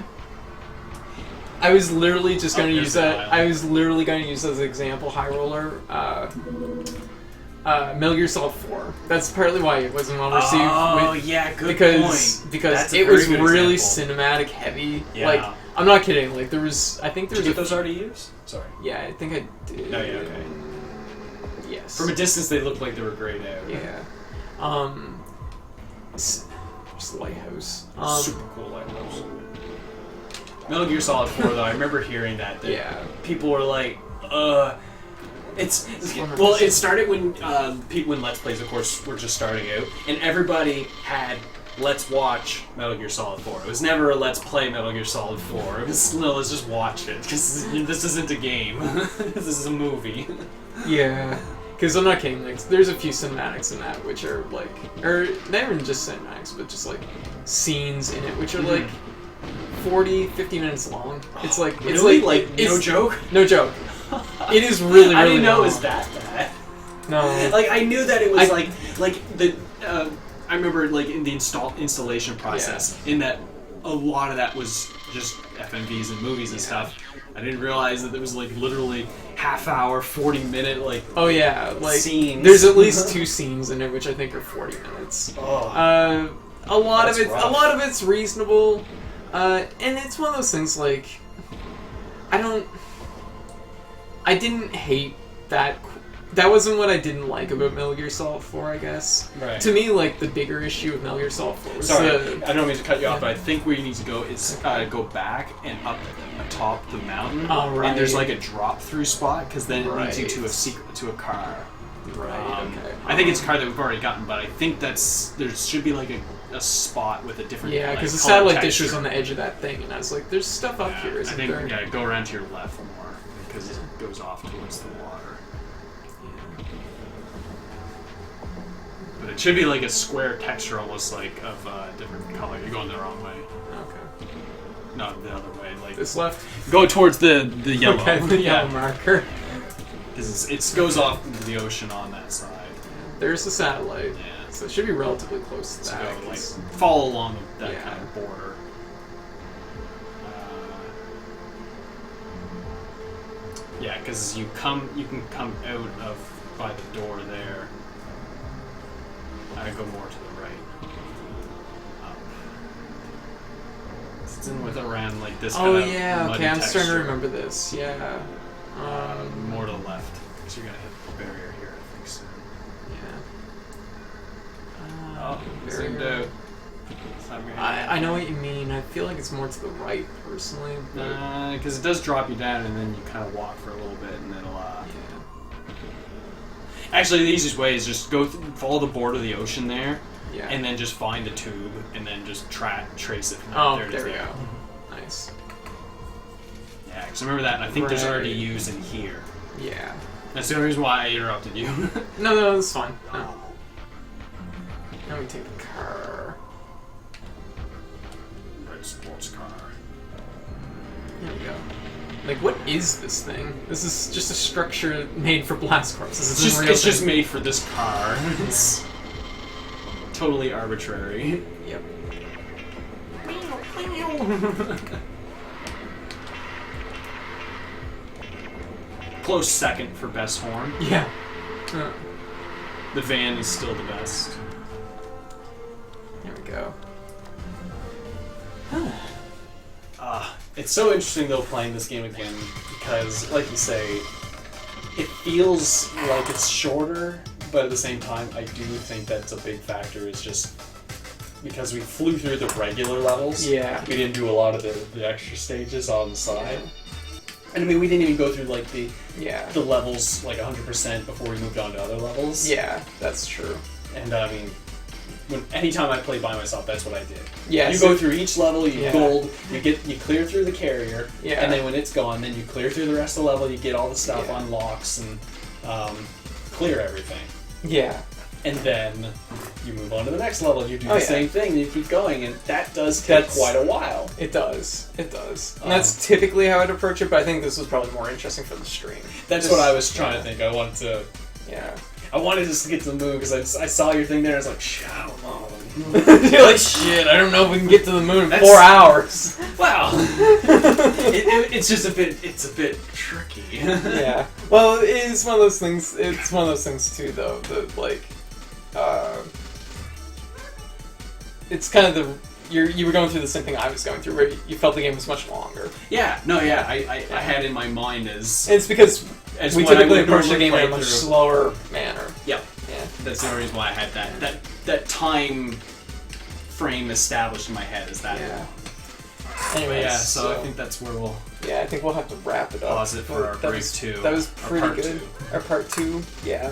[SPEAKER 1] I was literally just going to use that. I was literally going to use as an example, High Roller. Metal Gear Solid 4. That's partly why it wasn't well received.
[SPEAKER 2] Good
[SPEAKER 1] point. Because it was really
[SPEAKER 2] example.
[SPEAKER 1] Cinematic heavy.
[SPEAKER 2] Yeah.
[SPEAKER 1] Like, I'm not kidding. Like, I think there was.
[SPEAKER 2] Did you get those RDUs? Sorry.
[SPEAKER 1] Yeah, I think I did.
[SPEAKER 2] Oh, yeah, okay.
[SPEAKER 1] Yes.
[SPEAKER 2] From a distance, they looked like they were grayed out.
[SPEAKER 1] Yeah. Just Lighthouse.
[SPEAKER 2] Super cool Lighthouse. Metal Gear Solid 4, though, I remember hearing that people were like, it started when when Let's Plays, of course, were just starting out, and everybody had Let's Watch Metal Gear Solid 4. It was never a Let's Play Metal Gear Solid 4. It was, no, let's just watch it, because this isn't a game. This is a movie.
[SPEAKER 1] Yeah. Because I'm not kidding, like, there's a few cinematics in that which are, like, or not even just cinematics, but just, like, scenes in it, which are, like, 40, 50 minutes long. It's like,
[SPEAKER 2] really? No joke?
[SPEAKER 1] No joke. It is really, really
[SPEAKER 2] I didn't know
[SPEAKER 1] long.
[SPEAKER 2] it was that bad.
[SPEAKER 1] No.
[SPEAKER 2] Like, I knew that it was, I remember, like, in the installation process, in that a lot of that was just FMVs and movies and stuff. I didn't realize that there was, like, literally half-hour, 40-minute, like, scenes.
[SPEAKER 1] There's at least 2 scenes in it, which I think are 40 minutes.
[SPEAKER 2] Oh.
[SPEAKER 1] A lot of it's reasonable, and it's one of those things, like, I didn't hate that. That wasn't what I didn't like about Metal Gear Solid 4, I guess.
[SPEAKER 2] Right.
[SPEAKER 1] To me, like, the bigger issue of Metal Gear Solid 4 was
[SPEAKER 2] Sorry, I don't mean to cut you off, but I think where you need to go is go back and up atop the mountain.
[SPEAKER 1] Oh, right.
[SPEAKER 2] And there's like a drop-through spot, because then it leads you
[SPEAKER 1] Right.
[SPEAKER 2] to a car.
[SPEAKER 1] Right, okay.
[SPEAKER 2] I think it's a car that we've already gotten, but I think there should be like a spot with a different
[SPEAKER 1] Yeah,
[SPEAKER 2] like,
[SPEAKER 1] because the
[SPEAKER 2] color
[SPEAKER 1] satellite dish
[SPEAKER 2] texture.
[SPEAKER 1] was on the edge of that thing, and I was like, there's stuff up here,
[SPEAKER 2] I
[SPEAKER 1] isn't
[SPEAKER 2] think,
[SPEAKER 1] there?
[SPEAKER 2] yeah, go around to your left more, because it goes off towards the water. But it should be like a square texture, almost like of a different color. You're going the wrong way.
[SPEAKER 1] Okay.
[SPEAKER 2] Not the other way. Like
[SPEAKER 1] This left?
[SPEAKER 2] go towards the yellow.
[SPEAKER 1] Okay, the yellow marker.
[SPEAKER 2] Because it goes off into the ocean on that side.
[SPEAKER 1] There's the satellite.
[SPEAKER 2] Yeah.
[SPEAKER 1] So it should be relatively close to
[SPEAKER 2] So
[SPEAKER 1] that.
[SPEAKER 2] go like
[SPEAKER 1] 'cause-
[SPEAKER 2] follow along that
[SPEAKER 1] Yeah.
[SPEAKER 2] kind of border. Yeah, because you can come out of by the door there. I go more to the right. Up. It's in with around like this.
[SPEAKER 1] Oh
[SPEAKER 2] kind of
[SPEAKER 1] yeah,
[SPEAKER 2] muddy
[SPEAKER 1] okay, I'm starting to
[SPEAKER 2] texture.
[SPEAKER 1] remember this. Yeah.
[SPEAKER 2] More to the left, because you're gonna hit the barrier here. I think so.
[SPEAKER 1] Yeah.
[SPEAKER 2] Zoomed out.
[SPEAKER 1] I know what you mean. I feel like it's more to the right, personally. But
[SPEAKER 2] Because it does drop you down, and then you kind of walk for a little bit, and it'll.
[SPEAKER 1] yeah.
[SPEAKER 2] Actually, the easiest way is just follow the border of the ocean there,
[SPEAKER 1] Yeah.
[SPEAKER 2] and then just find the tube, and then just trace it from
[SPEAKER 1] Oh,
[SPEAKER 2] there to
[SPEAKER 1] there we
[SPEAKER 2] there.
[SPEAKER 1] go. Nice.
[SPEAKER 2] Yeah, because remember that, and I think there's already
[SPEAKER 1] Right.
[SPEAKER 2] used in here.
[SPEAKER 1] Yeah.
[SPEAKER 2] That's the only reason why I interrupted you.
[SPEAKER 1] No, that's fine. No. Now we take the car.
[SPEAKER 2] Red sports car.
[SPEAKER 1] There we go. Like, what is this thing? This is just a structure made for blast corpses.
[SPEAKER 2] It's just made for this car. It's totally arbitrary.
[SPEAKER 1] Yep.
[SPEAKER 2] Close second for best horn.
[SPEAKER 1] Yeah.
[SPEAKER 2] The van is still the best.
[SPEAKER 1] There we go.
[SPEAKER 2] It's so interesting though playing this game again because, like you say, it feels like it's shorter, but at the same time, I do think that's a big factor. Is just because we flew through the regular levels.
[SPEAKER 1] Yeah.
[SPEAKER 2] We didn't do a lot of the extra stages on the side. And I mean, we didn't even go through like the levels like 100% before we moved on to other levels.
[SPEAKER 1] Yeah, that's true.
[SPEAKER 2] And I mean, anytime I play by myself, that's what I did.
[SPEAKER 1] Yeah,
[SPEAKER 2] you
[SPEAKER 1] so-
[SPEAKER 2] go through each level, you
[SPEAKER 1] Yeah.
[SPEAKER 2] gold, you clear through the carrier,
[SPEAKER 1] Yeah.
[SPEAKER 2] and then when it's gone, then you clear through the rest of the level, you get all the stuff,
[SPEAKER 1] Yeah.
[SPEAKER 2] unlocks, and clear everything.
[SPEAKER 1] Yeah.
[SPEAKER 2] And then you move on to the next level, you do
[SPEAKER 1] Oh,
[SPEAKER 2] the
[SPEAKER 1] yeah.
[SPEAKER 2] same thing, and you keep going, and that does take quite a while.
[SPEAKER 1] It does. It does. And that's typically how I'd approach it, but I think this was probably more interesting for the stream.
[SPEAKER 2] That's what I was trying to think. I wanted to just get to the moon, because I saw your thing there, and I was like, shit, I don't know.
[SPEAKER 1] You're like, shit, I don't know if we can get to the moon in
[SPEAKER 2] That's-
[SPEAKER 1] 4 hours.
[SPEAKER 2] Wow. It's just a bit tricky.
[SPEAKER 1] Yeah. Well, it's one of those things. It's one of those things too, though. That like, it's kind of you were going through the same thing I was going through, where you felt the game was much longer.
[SPEAKER 2] Yeah. No. Yeah. I had in my mind as
[SPEAKER 1] And it's because we
[SPEAKER 2] when I
[SPEAKER 1] typically
[SPEAKER 2] would
[SPEAKER 1] approach the
[SPEAKER 2] normally
[SPEAKER 1] game in a
[SPEAKER 2] play
[SPEAKER 1] much
[SPEAKER 2] through.
[SPEAKER 1] slower manner.
[SPEAKER 2] Yep.
[SPEAKER 1] Yeah.
[SPEAKER 2] That's the only reason why I had that time frame established in my head is that.
[SPEAKER 1] Yeah. Anyway,
[SPEAKER 2] Yeah. So I think that's where we'll.
[SPEAKER 1] Yeah, I think we'll have to wrap it up.
[SPEAKER 2] Pause it for our
[SPEAKER 1] That
[SPEAKER 2] break
[SPEAKER 1] was-
[SPEAKER 2] 2.
[SPEAKER 1] That was
[SPEAKER 2] Or
[SPEAKER 1] pretty
[SPEAKER 2] part
[SPEAKER 1] good.
[SPEAKER 2] 2.
[SPEAKER 1] Our part 2, yeah.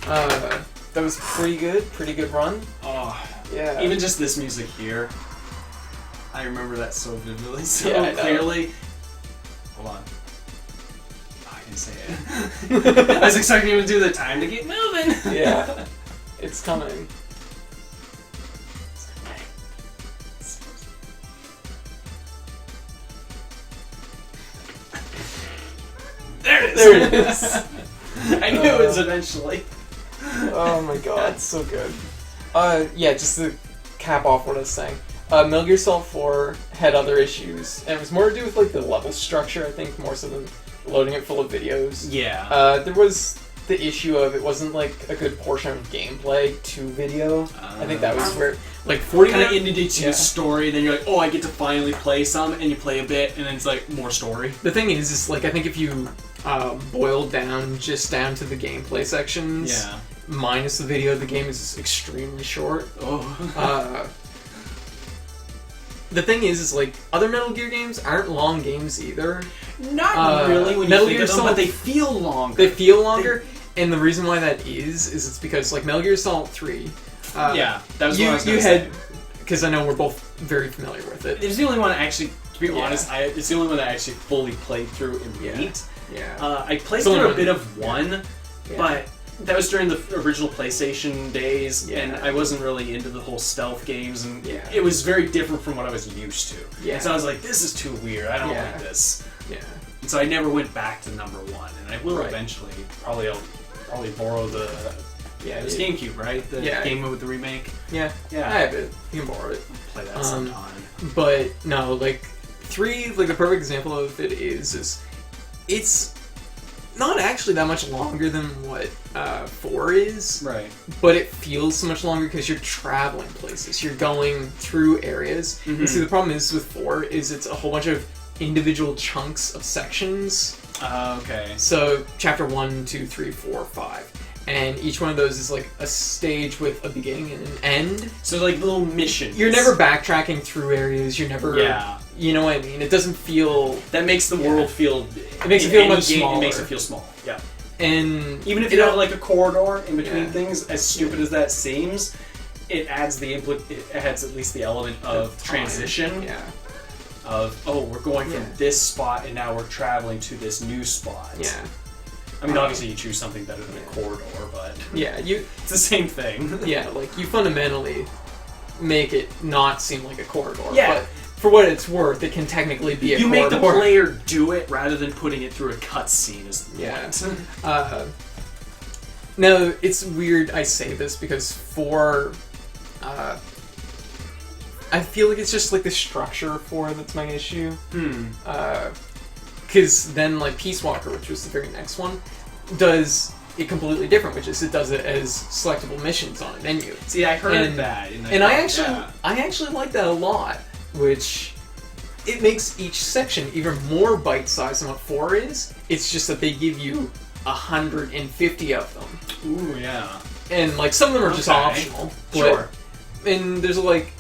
[SPEAKER 1] That was pretty good run.
[SPEAKER 2] Oh,
[SPEAKER 1] Yeah.
[SPEAKER 2] even just this music here, I remember that so vividly, so
[SPEAKER 1] Yeah, I know.
[SPEAKER 2] clearly. Hold on. Oh, I didn't say it. I was expecting you to do the time to get moving.
[SPEAKER 1] Yeah. It's coming.
[SPEAKER 2] There it is.
[SPEAKER 1] There it is.
[SPEAKER 2] I knew it was eventually.
[SPEAKER 1] Oh my god, it's so good. Yeah, just to cap off what I was saying. Metal Gear Solid 4 had other issues, and it was more to do with like the level structure, I think, more so than loading it full of videos.
[SPEAKER 2] Yeah.
[SPEAKER 1] There was the issue of it wasn't like a good portion of gameplay to video. I think that was like 40
[SPEAKER 2] kind of
[SPEAKER 1] minutes.
[SPEAKER 2] inundates you with story, then you're like, oh, I get to finally play some, and you play a bit, and then it's like more story.
[SPEAKER 1] The thing is like I think if you boil down just down to the gameplay sections, minus the video, the game is extremely short.
[SPEAKER 2] Oh.
[SPEAKER 1] The thing is like other Metal Gear games aren't long games either.
[SPEAKER 2] Not really when
[SPEAKER 1] Metal
[SPEAKER 2] you think
[SPEAKER 1] Gear
[SPEAKER 2] of them,
[SPEAKER 1] Solid,
[SPEAKER 2] but they feel longer.
[SPEAKER 1] They feel longer, and the reason why that is it's because like Metal Gear Solid 3.
[SPEAKER 2] That was what I was
[SPEAKER 1] you
[SPEAKER 2] gonna
[SPEAKER 1] had
[SPEAKER 2] say.
[SPEAKER 1] because I know we're both very familiar with it.
[SPEAKER 2] It's the only one I actually, to be honest, it's the only one that I actually fully played through and beat.
[SPEAKER 1] Yeah.
[SPEAKER 2] I played through a bit of one, but that was during the original PlayStation days, and I wasn't really into the whole stealth games, and it was very different from what I was used to.
[SPEAKER 1] Yeah.
[SPEAKER 2] So I was like, this is too weird. I don't like this.
[SPEAKER 1] Yeah.
[SPEAKER 2] And so I never went back to number one, and I will eventually. I'll probably borrow the. It was GameCube, right? The game with the remake.
[SPEAKER 1] Yeah. I have it. You can borrow it.
[SPEAKER 2] Play that sometime.
[SPEAKER 1] But no, like 3, like the perfect example of it is it's not actually that much longer than what 4 is.
[SPEAKER 2] Right.
[SPEAKER 1] But it feels so much longer because you're traveling places. You're going through areas. Mm-hmm. And see, the problem is with 4 is it's a whole bunch of individual chunks of sections.
[SPEAKER 2] Okay.
[SPEAKER 1] So chapter 1, 2, 3, 4, 5. And each one of those is like a stage with a beginning and an end.
[SPEAKER 2] So like little missions.
[SPEAKER 1] You're never backtracking through areas. You're never... You know what I mean? It doesn't feel...
[SPEAKER 2] That makes the world feel...
[SPEAKER 1] It makes it feel much smaller.
[SPEAKER 2] It makes it feel small. Yeah.
[SPEAKER 1] And...
[SPEAKER 2] Even if you have like a corridor in between things, as stupid as that seems, it adds it adds at least the element of transition.
[SPEAKER 1] Yeah.
[SPEAKER 2] Of, oh, we're going from this spot and now we're traveling to this new spot.
[SPEAKER 1] Yeah.
[SPEAKER 2] I mean, obviously you choose something better than a corridor, but...
[SPEAKER 1] Yeah,
[SPEAKER 2] it's the same thing.
[SPEAKER 1] Yeah, like, you fundamentally make it not seem like a corridor.
[SPEAKER 2] Yeah.
[SPEAKER 1] But for what it's worth, it can technically be a corridor.
[SPEAKER 2] You make the player do it rather than putting it through a cutscene is the point.
[SPEAKER 1] Now, it's weird I say this because 4... I feel like it's just like the structure of 4 that's my issue. Because then, like, Peace Walker, which was the very next one, does it completely different, which is it does it as selectable missions on a menu.
[SPEAKER 2] See, I heard that.
[SPEAKER 1] And I actually like that a lot, which it makes each section even more bite-sized than what 4 is. It's just that they give you 150 of them.
[SPEAKER 2] Ooh, yeah.
[SPEAKER 1] And, like, some of them are just optional.
[SPEAKER 2] Sure.
[SPEAKER 1] And there's like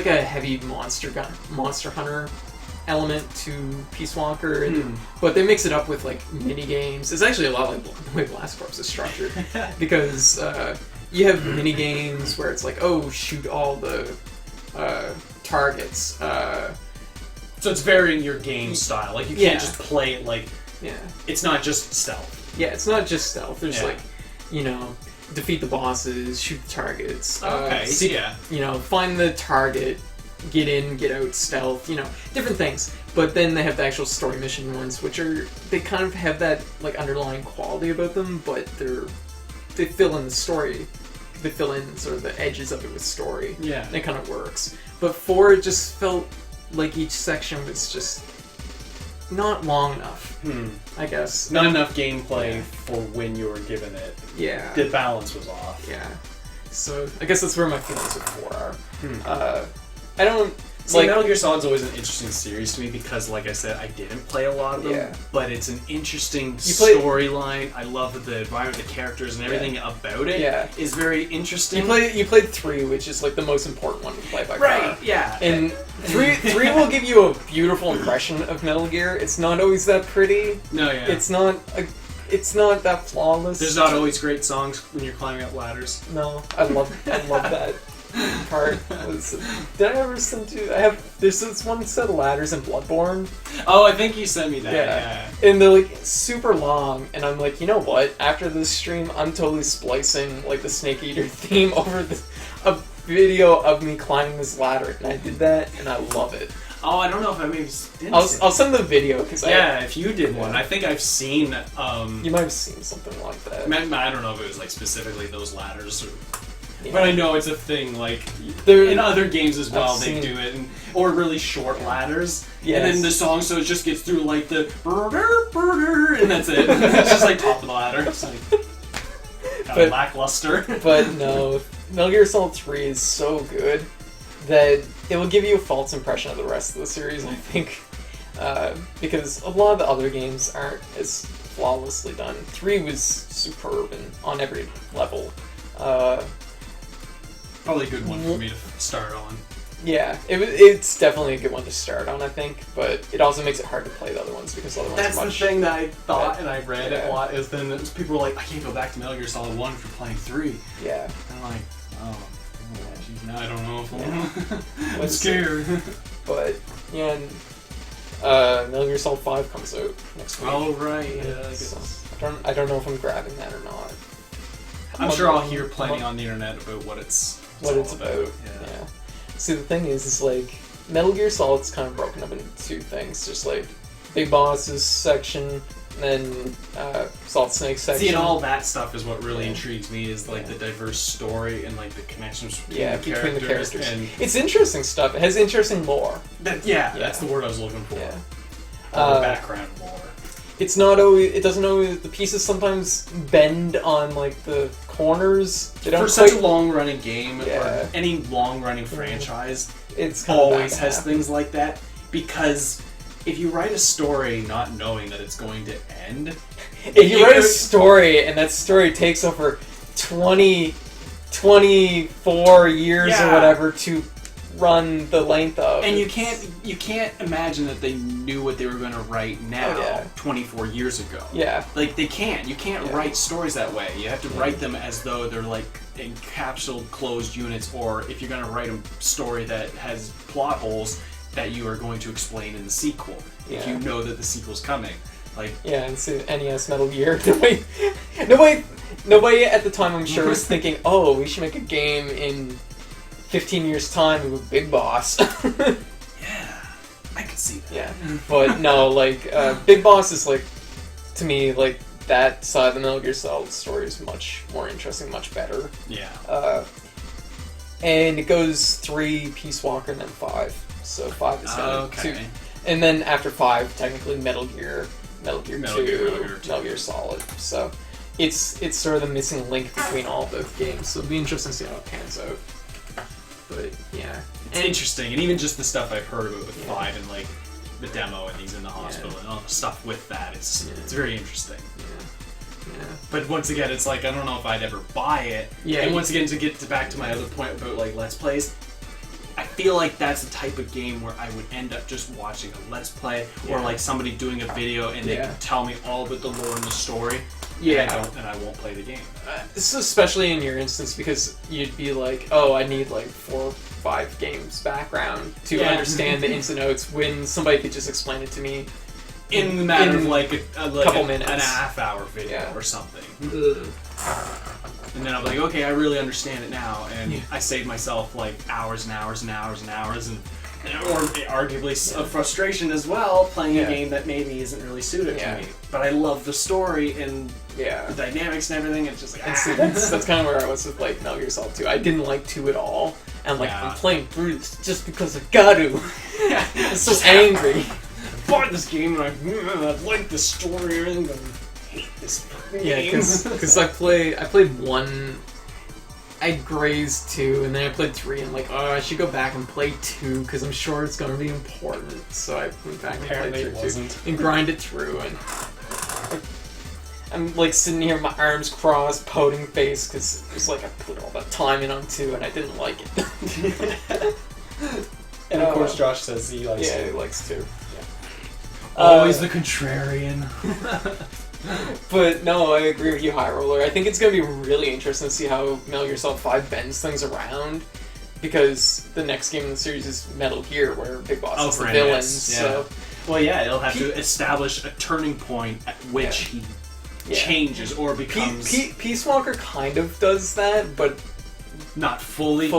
[SPEAKER 1] a heavy monster hunter element to Peace Walker, but they mix it up with like mini games. It's actually a lot like the way Blast Corps is structured because you have mini games where it's like, oh, shoot all the targets.
[SPEAKER 2] So it's varying your game style. Like you can't just play it like it's not just stealth.
[SPEAKER 1] Yeah, it's not just stealth. There's like, you know, defeat the bosses, shoot the targets. You know, find the target. Get in, get out, stealth, you know, different things. But then they have the actual story mission ones, which they kind of have that, like, underlying quality about them, but they fill in the story. They fill in sort of the edges of it with story.
[SPEAKER 2] Yeah.
[SPEAKER 1] And it kind of works. But 4, it just felt like each section was just not long enough, I guess.
[SPEAKER 2] Not enough gameplay for when you were given it.
[SPEAKER 1] Yeah.
[SPEAKER 2] The balance was off.
[SPEAKER 1] Yeah. So, I guess that's where my feelings with 4 are. I don't...
[SPEAKER 2] See, like, Metal Gear Solid's always an interesting series to me because, like I said, I didn't play a lot of them, but it's an interesting storyline. I love the environment, the characters, and everything about it is very interesting.
[SPEAKER 1] You played 3, which is, like, the most important one to play by far.
[SPEAKER 2] Yeah.
[SPEAKER 1] And 3 will give you a beautiful impression of Metal Gear. It's not always that pretty.
[SPEAKER 2] No, yeah.
[SPEAKER 1] It's not that flawless.
[SPEAKER 2] There's not always great songs when you're climbing up ladders.
[SPEAKER 1] No, I love that. Part did I ever send you? There's this one set of ladders in Bloodborne.
[SPEAKER 2] Oh, I think you sent me that. Yeah.
[SPEAKER 1] And they're like super long, and I'm like, you know what? After this stream, I'm totally splicing like the Snake Eater theme over a video of me climbing this ladder, and I did that, and I love it.
[SPEAKER 2] Oh, I don't know if I maybe did.
[SPEAKER 1] I'll send the video because
[SPEAKER 2] if you did one, I think I've seen.
[SPEAKER 1] You might have seen something like that.
[SPEAKER 2] I don't know if it was like specifically those ladders or. But I know it's a thing, like, in other games as well, they do it, or really short ladders, and then the song, so it just gets through, like, the and that's it. It's just, like, top of the ladder. It's like, kind of lackluster.
[SPEAKER 1] But no, Metal Gear Solid 3 is so good. that it will give you a false impression of the rest of the series, I think. Because a lot of the other games aren't as flawlessly done. 3 was superb and on every level.
[SPEAKER 2] Probably a good one for me to start on.
[SPEAKER 1] Yeah, it's definitely a good one to start on, I think, but it also makes it hard to play the other ones because the other ones
[SPEAKER 2] That's
[SPEAKER 1] are much...
[SPEAKER 2] the thing that I thought and I read
[SPEAKER 1] Yeah.
[SPEAKER 2] a lot is then people were like, I can't go back to Metal Gear Solid 1 for playing 3.
[SPEAKER 1] Yeah.
[SPEAKER 2] And I'm like, oh, geez, now I don't know if I'm
[SPEAKER 1] Let's
[SPEAKER 2] scared.
[SPEAKER 1] But, yeah, and Metal Gear Solid 5 comes out next week.
[SPEAKER 2] Oh, right, yeah. I
[SPEAKER 1] So,
[SPEAKER 2] guess.
[SPEAKER 1] I don't know if I'm grabbing that or not.
[SPEAKER 2] I'm sure I'll hear plenty on the internet about what it's
[SPEAKER 1] What it's
[SPEAKER 2] all
[SPEAKER 1] about.
[SPEAKER 2] Yeah.
[SPEAKER 1] Yeah. See, the thing is like, Metal Gear Solid's kind of broken up into two things. Just like, Big Boss's section, and then Solid Snake's section.
[SPEAKER 2] See, and all that stuff is what really
[SPEAKER 1] Yeah.
[SPEAKER 2] intrigues me, is like the diverse story and like the connections between,
[SPEAKER 1] between the characters.
[SPEAKER 2] And
[SPEAKER 1] it's interesting stuff. It has interesting lore.
[SPEAKER 2] that's the word I was looking for.
[SPEAKER 1] Yeah.
[SPEAKER 2] All the background lore.
[SPEAKER 1] It's not always. It doesn't always. The pieces sometimes bend on like the corners. They don't
[SPEAKER 2] For such a
[SPEAKER 1] quite-
[SPEAKER 2] long-running game,
[SPEAKER 1] Yeah.
[SPEAKER 2] or any long-running franchise,
[SPEAKER 1] It's kind of
[SPEAKER 2] always
[SPEAKER 1] back
[SPEAKER 2] has
[SPEAKER 1] half.
[SPEAKER 2] things like that. Because if you write a story not knowing that it's going to end,
[SPEAKER 1] If you write a story and that story takes over 24 years or
[SPEAKER 2] Yeah.
[SPEAKER 1] whatever to run the length of,
[SPEAKER 2] and you can't imagine that they knew what they were going to write now,
[SPEAKER 1] Oh, yeah.
[SPEAKER 2] 24 years ago.
[SPEAKER 1] Yeah.
[SPEAKER 2] Like, they can't. You can't
[SPEAKER 1] Yeah.
[SPEAKER 2] write stories that way. You have to write them as though they're, like, encapsulated, closed units, or if you're going to write a story that has plot holes that you are going to explain in the sequel. If
[SPEAKER 1] Yeah.
[SPEAKER 2] you know that the sequel's coming. Like,
[SPEAKER 1] Yeah, and see NES Metal Gear. Nobody at the time, I'm sure, was thinking, "Oh, we should make a game in 15 years' time with Big Boss."
[SPEAKER 2] yeah, I could see that.
[SPEAKER 1] Yeah, but no, like Big Boss is like, to me, like that side of the Metal Gear Solid story is much more interesting, much better.
[SPEAKER 2] Yeah.
[SPEAKER 1] And it goes 3, Peace Walker, and then 5. So 5 is kind of 2.
[SPEAKER 2] Okay.
[SPEAKER 1] And then after 5, technically Metal Gear 2,
[SPEAKER 2] Metal Gear 2.
[SPEAKER 1] Metal Gear Solid. So it's sort of the missing link between all both games. So it'll be interesting to see how it pans out. But yeah,
[SPEAKER 2] It's interesting, and even just the stuff I've heard about with 5 and like the demo and he's in the hospital and all the stuff with that, it's very interesting.
[SPEAKER 1] Yeah.
[SPEAKER 2] But once again, it's like I don't know if I'd ever buy it.
[SPEAKER 1] Yeah,
[SPEAKER 2] And
[SPEAKER 1] you-
[SPEAKER 2] once again, to get back to my other point about like Let's Plays, I feel like that's the type of game where I would end up just watching a Let's Play or like somebody doing a video and they can tell me all about the lore and the story.
[SPEAKER 1] Yeah.
[SPEAKER 2] And I won't play the game.
[SPEAKER 1] This is especially in your instance because you'd be like, oh, I need like 4 or 5 games background to understand the ins and outs when somebody could just explain it to me
[SPEAKER 2] In the matter of like a
[SPEAKER 1] couple minutes.
[SPEAKER 2] and a half-hour video
[SPEAKER 1] Yeah.
[SPEAKER 2] or something. And then I'm like, okay, I really understand it now, and I saved myself like hours and hours and hours and hours, or arguably a frustration as well, playing a game that maybe isn't really suited to me. But I love the story and the dynamics and everything. It's just like
[SPEAKER 1] that's kind of where I was with like Metal Gear Solid 2. I didn't like 2 at all, and like I'm playing through this just because I got to. I'm so angry.
[SPEAKER 2] I bought this game and I like the story and everything, but I hate this game.
[SPEAKER 1] Yeah, because I played 1. I grazed 2, and then I played 3, and I'm like, oh, I should go back and play 2 because I'm sure it's going to be important. So I went back and
[SPEAKER 2] Apparently
[SPEAKER 1] played
[SPEAKER 2] it
[SPEAKER 1] 2
[SPEAKER 2] wasn't.
[SPEAKER 1] and grind it through, and I'm like sitting here, my arms crossed, pouting face because it's like I put all that time in on 2 and I didn't like it.
[SPEAKER 2] And of course, Josh says he likes
[SPEAKER 1] Yeah,
[SPEAKER 2] it.
[SPEAKER 1] he likes 2.
[SPEAKER 2] Always the contrarian.
[SPEAKER 1] But no, I agree with you, High Roller. I think it's going to be really interesting to see how Metal Gear Solid 5 bends things around, because the next game in the series is Metal Gear, where Big Boss is the villain. So,
[SPEAKER 2] well, yeah, it'll have to establish a turning point at which he changes or becomes
[SPEAKER 1] Peace Walker kind of does that, but
[SPEAKER 2] not fully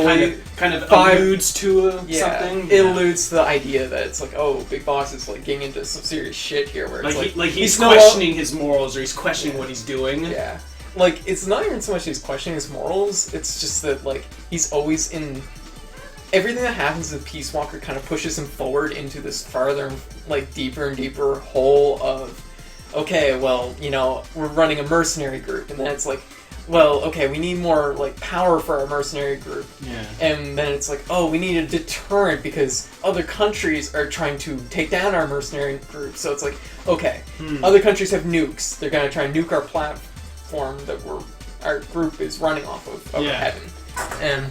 [SPEAKER 2] kind of
[SPEAKER 1] 5
[SPEAKER 2] alludes to something.
[SPEAKER 1] It alludes to the idea that it's like, oh, Big Boss is like getting into some serious shit here, where it's
[SPEAKER 2] like he's
[SPEAKER 1] no
[SPEAKER 2] questioning his morals, or he's questioning what he's doing.
[SPEAKER 1] Yeah. Like, it's not even so much he's questioning his morals, it's just that, like, he's always in... Everything that happens with Peace Walker kind of pushes him forward into this farther, like, deeper and deeper hole of, okay, well, you know, we're running a mercenary group, and then it's like, well, okay, we need more like power for our mercenary group.
[SPEAKER 2] Yeah.
[SPEAKER 1] And then it's like, oh, we need a deterrent because other countries are trying to take down our mercenary group. So it's like, okay, other countries have nukes. They're gonna try and nuke our platform that our group is running off of over heaven. And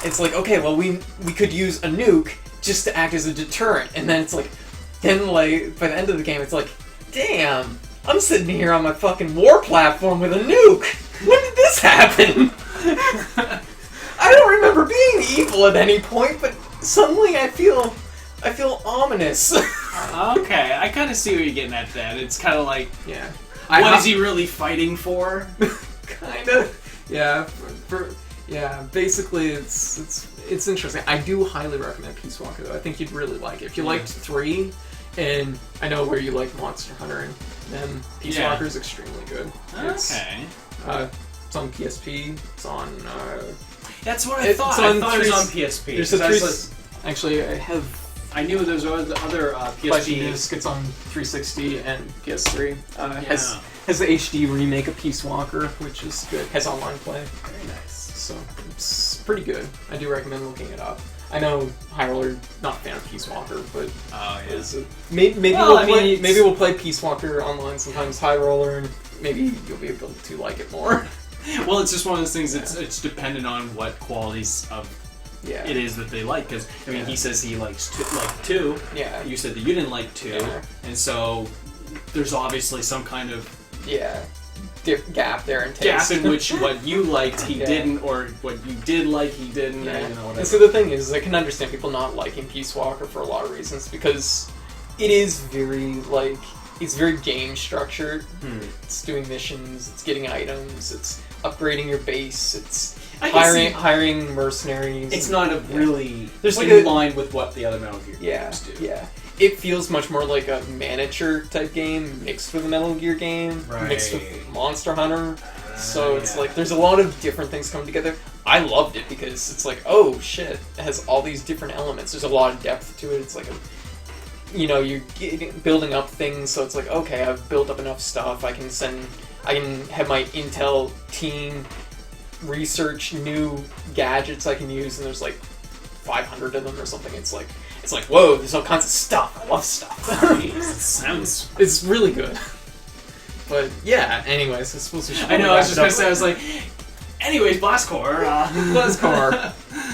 [SPEAKER 1] it's like, okay, well, we could use a nuke just to act as a deterrent. And then it's like, by the end of the game, it's like, damn, I'm sitting here on my fucking war platform with a nuke. When did this happen? I don't remember being evil at any point, but suddenly I feel ominous.
[SPEAKER 2] Okay, I kind of see what you're getting at. That it's kind of like,
[SPEAKER 1] yeah,
[SPEAKER 2] what is he really fighting for?
[SPEAKER 1] Kind of, yeah. Basically, it's interesting. I do highly recommend Peace Walker, though. I think you'd really like it. If you liked 3, and I know where you like Monster Hunter, and then Peace Walker is extremely good.
[SPEAKER 2] Okay.
[SPEAKER 1] It's on PSP. It's on.
[SPEAKER 2] That's what I thought. I thought it was on PSP.
[SPEAKER 1] There's actually,
[SPEAKER 2] I knew there was other PSP.
[SPEAKER 1] Disc. It's on 360 and PS3. Has the HD remake of Peace Walker, which is good. Has online play.
[SPEAKER 2] Very nice.
[SPEAKER 1] So it's pretty good. I do recommend looking it up. I know High Roller not a fan of Peace Walker, but maybe we'll play Peace Walker online sometimes. High Roller, and maybe you'll be able to like it more.
[SPEAKER 2] Well, it's just one of those things. It's dependent on what qualities of it is that they like. Because I mean, he says he likes 2.
[SPEAKER 1] Yeah.
[SPEAKER 2] You said that you didn't like 2, and so there's obviously some kind of
[SPEAKER 1] gap there in taste.
[SPEAKER 2] Gap in which what you liked he didn't, or what you did like he didn't.
[SPEAKER 1] Yeah.
[SPEAKER 2] You know, whatever.
[SPEAKER 1] And so the thing is, I can understand people not liking Peace Walker for a lot of reasons because it is it's very game structured. It's doing missions, it's getting items, it's upgrading your base, it's hiring mercenaries.
[SPEAKER 2] It's not a really
[SPEAKER 1] there's
[SPEAKER 2] in line with what the other Metal Gear games do.
[SPEAKER 1] Yeah. It feels much more like a miniature type game mixed with a Metal Gear game, mixed with Monster Hunter. So it's like there's a lot of different things coming together. I loved it because it's like, oh shit, it has all these different elements. There's a lot of depth to it. It's like you're building up things, so it's like, okay, I've built up enough stuff. I can have my intel team research new gadgets I can use, and there's like 500 of them or something. It's like, whoa, there's all kinds of stuff. I love stuff. It's really good. But yeah, anyways, I suppose we should.
[SPEAKER 2] I know. I was just gonna say. I was like, anyways, Blast Core.
[SPEAKER 1] Blast Core.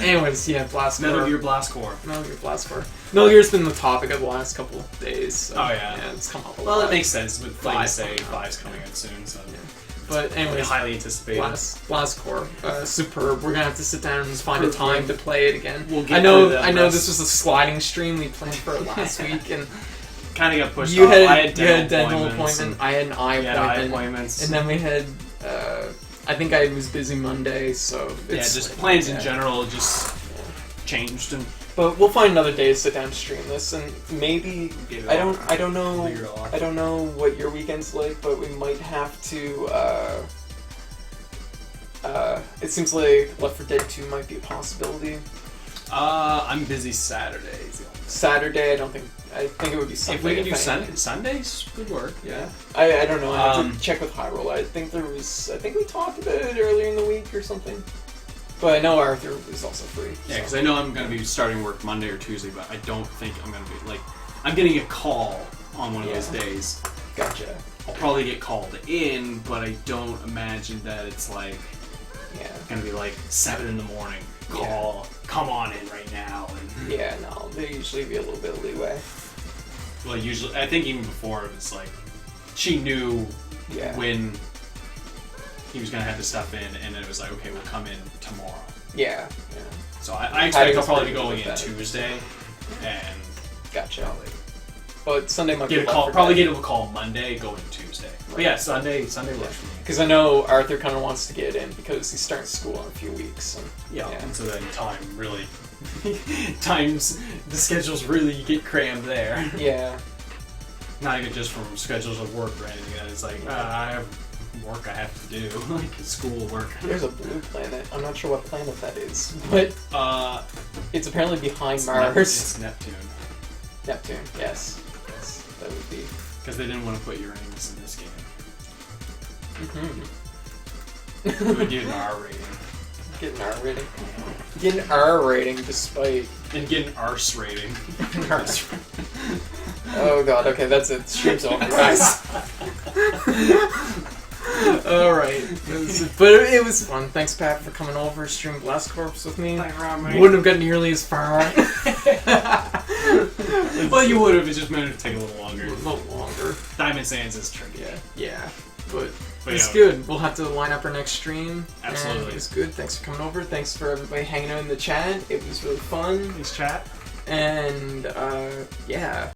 [SPEAKER 1] Anyways, Blast Core.
[SPEAKER 2] Metal Gear Blast Core.
[SPEAKER 1] Metal Gear Blast Core. Metal Gear's been the topic of the last couple of days. So, it's come up a lot.
[SPEAKER 2] Well, it makes sense with 5's coming out soon. So.
[SPEAKER 1] But anyways,
[SPEAKER 2] highly anticipated.
[SPEAKER 1] Blast Core, superb. We're gonna have to sit down and find a time to play it again.
[SPEAKER 2] I know
[SPEAKER 1] this was a sliding stream we planned for last week, and
[SPEAKER 2] kind of got pushed
[SPEAKER 1] off.
[SPEAKER 2] I had
[SPEAKER 1] dental appointment. I had an eye appointment. And then we had. I think I was busy Monday, so
[SPEAKER 2] just plans in general just changed.
[SPEAKER 1] But we'll find another day to sit down and stream this, and maybe I don't know what your weekend's like, but we might have to. It seems like Left 4 Dead 2 might be a possibility.
[SPEAKER 2] I'm busy Saturday.
[SPEAKER 1] Saturday, I think it would be Sunday.
[SPEAKER 2] If we can do Sundays, good work.
[SPEAKER 1] Yeah. I don't know. I have to check with High Roll. I think we talked about it earlier in the week or something. But I know Arthur is also free.
[SPEAKER 2] Yeah, because I know I'm going to be starting work Monday or Tuesday, but I don't think I'm going to be, I'm getting a call on one of those days.
[SPEAKER 1] Gotcha.
[SPEAKER 2] I'll probably get called in, but I don't imagine that it's going to be 7 in the morning. Call, come on in right now. And
[SPEAKER 1] no, there usually be a little bit of leeway.
[SPEAKER 2] Well, usually, I think even before, it's she knew when he was going to have the stuff in, and then it was like, okay, we'll come in tomorrow.
[SPEAKER 1] Yeah.
[SPEAKER 2] So I expect I'll probably be going in Tuesday, and
[SPEAKER 1] gotcha. But Sunday might
[SPEAKER 2] get a call. Probably get a call Monday, go in Tuesday. Right. But yeah, Sunday works for me.
[SPEAKER 1] Because I know Arthur kind of wants to get in because he's starting school in a few weeks. And,
[SPEAKER 2] and so then the schedules really get crammed there.
[SPEAKER 1] Yeah.
[SPEAKER 2] Not even just from schedules of work or anything. It's like I have work I have to do, school work.
[SPEAKER 1] There's a blue planet. I'm not sure what planet that is, but it's apparently behind Mars.
[SPEAKER 2] It's Neptune.
[SPEAKER 1] Neptune, yes, that would be.
[SPEAKER 2] Because they didn't want to put Uranus in this game. We would get an R rating.
[SPEAKER 1] Get an R rating. Get an R rating despite.
[SPEAKER 2] And get an arse rating.
[SPEAKER 1] Oh god, okay, that's it. Stream's over, guys. Alright. But it was fun. Thanks, Pat, for coming over, stream Blast Corps with me. Wouldn't have got nearly as far.
[SPEAKER 2] Well, you would have. It just meant it to take a little longer.
[SPEAKER 1] A little longer.
[SPEAKER 2] Diamond Sands is tricky.
[SPEAKER 1] Yeah. But it's
[SPEAKER 2] yeah.
[SPEAKER 1] good. We'll have to line up our next stream.
[SPEAKER 2] Absolutely.
[SPEAKER 1] And it was good. Thanks for coming over. Thanks for everybody hanging out in the chat. It was really fun.
[SPEAKER 2] Thanks, chat.
[SPEAKER 1] And, yeah.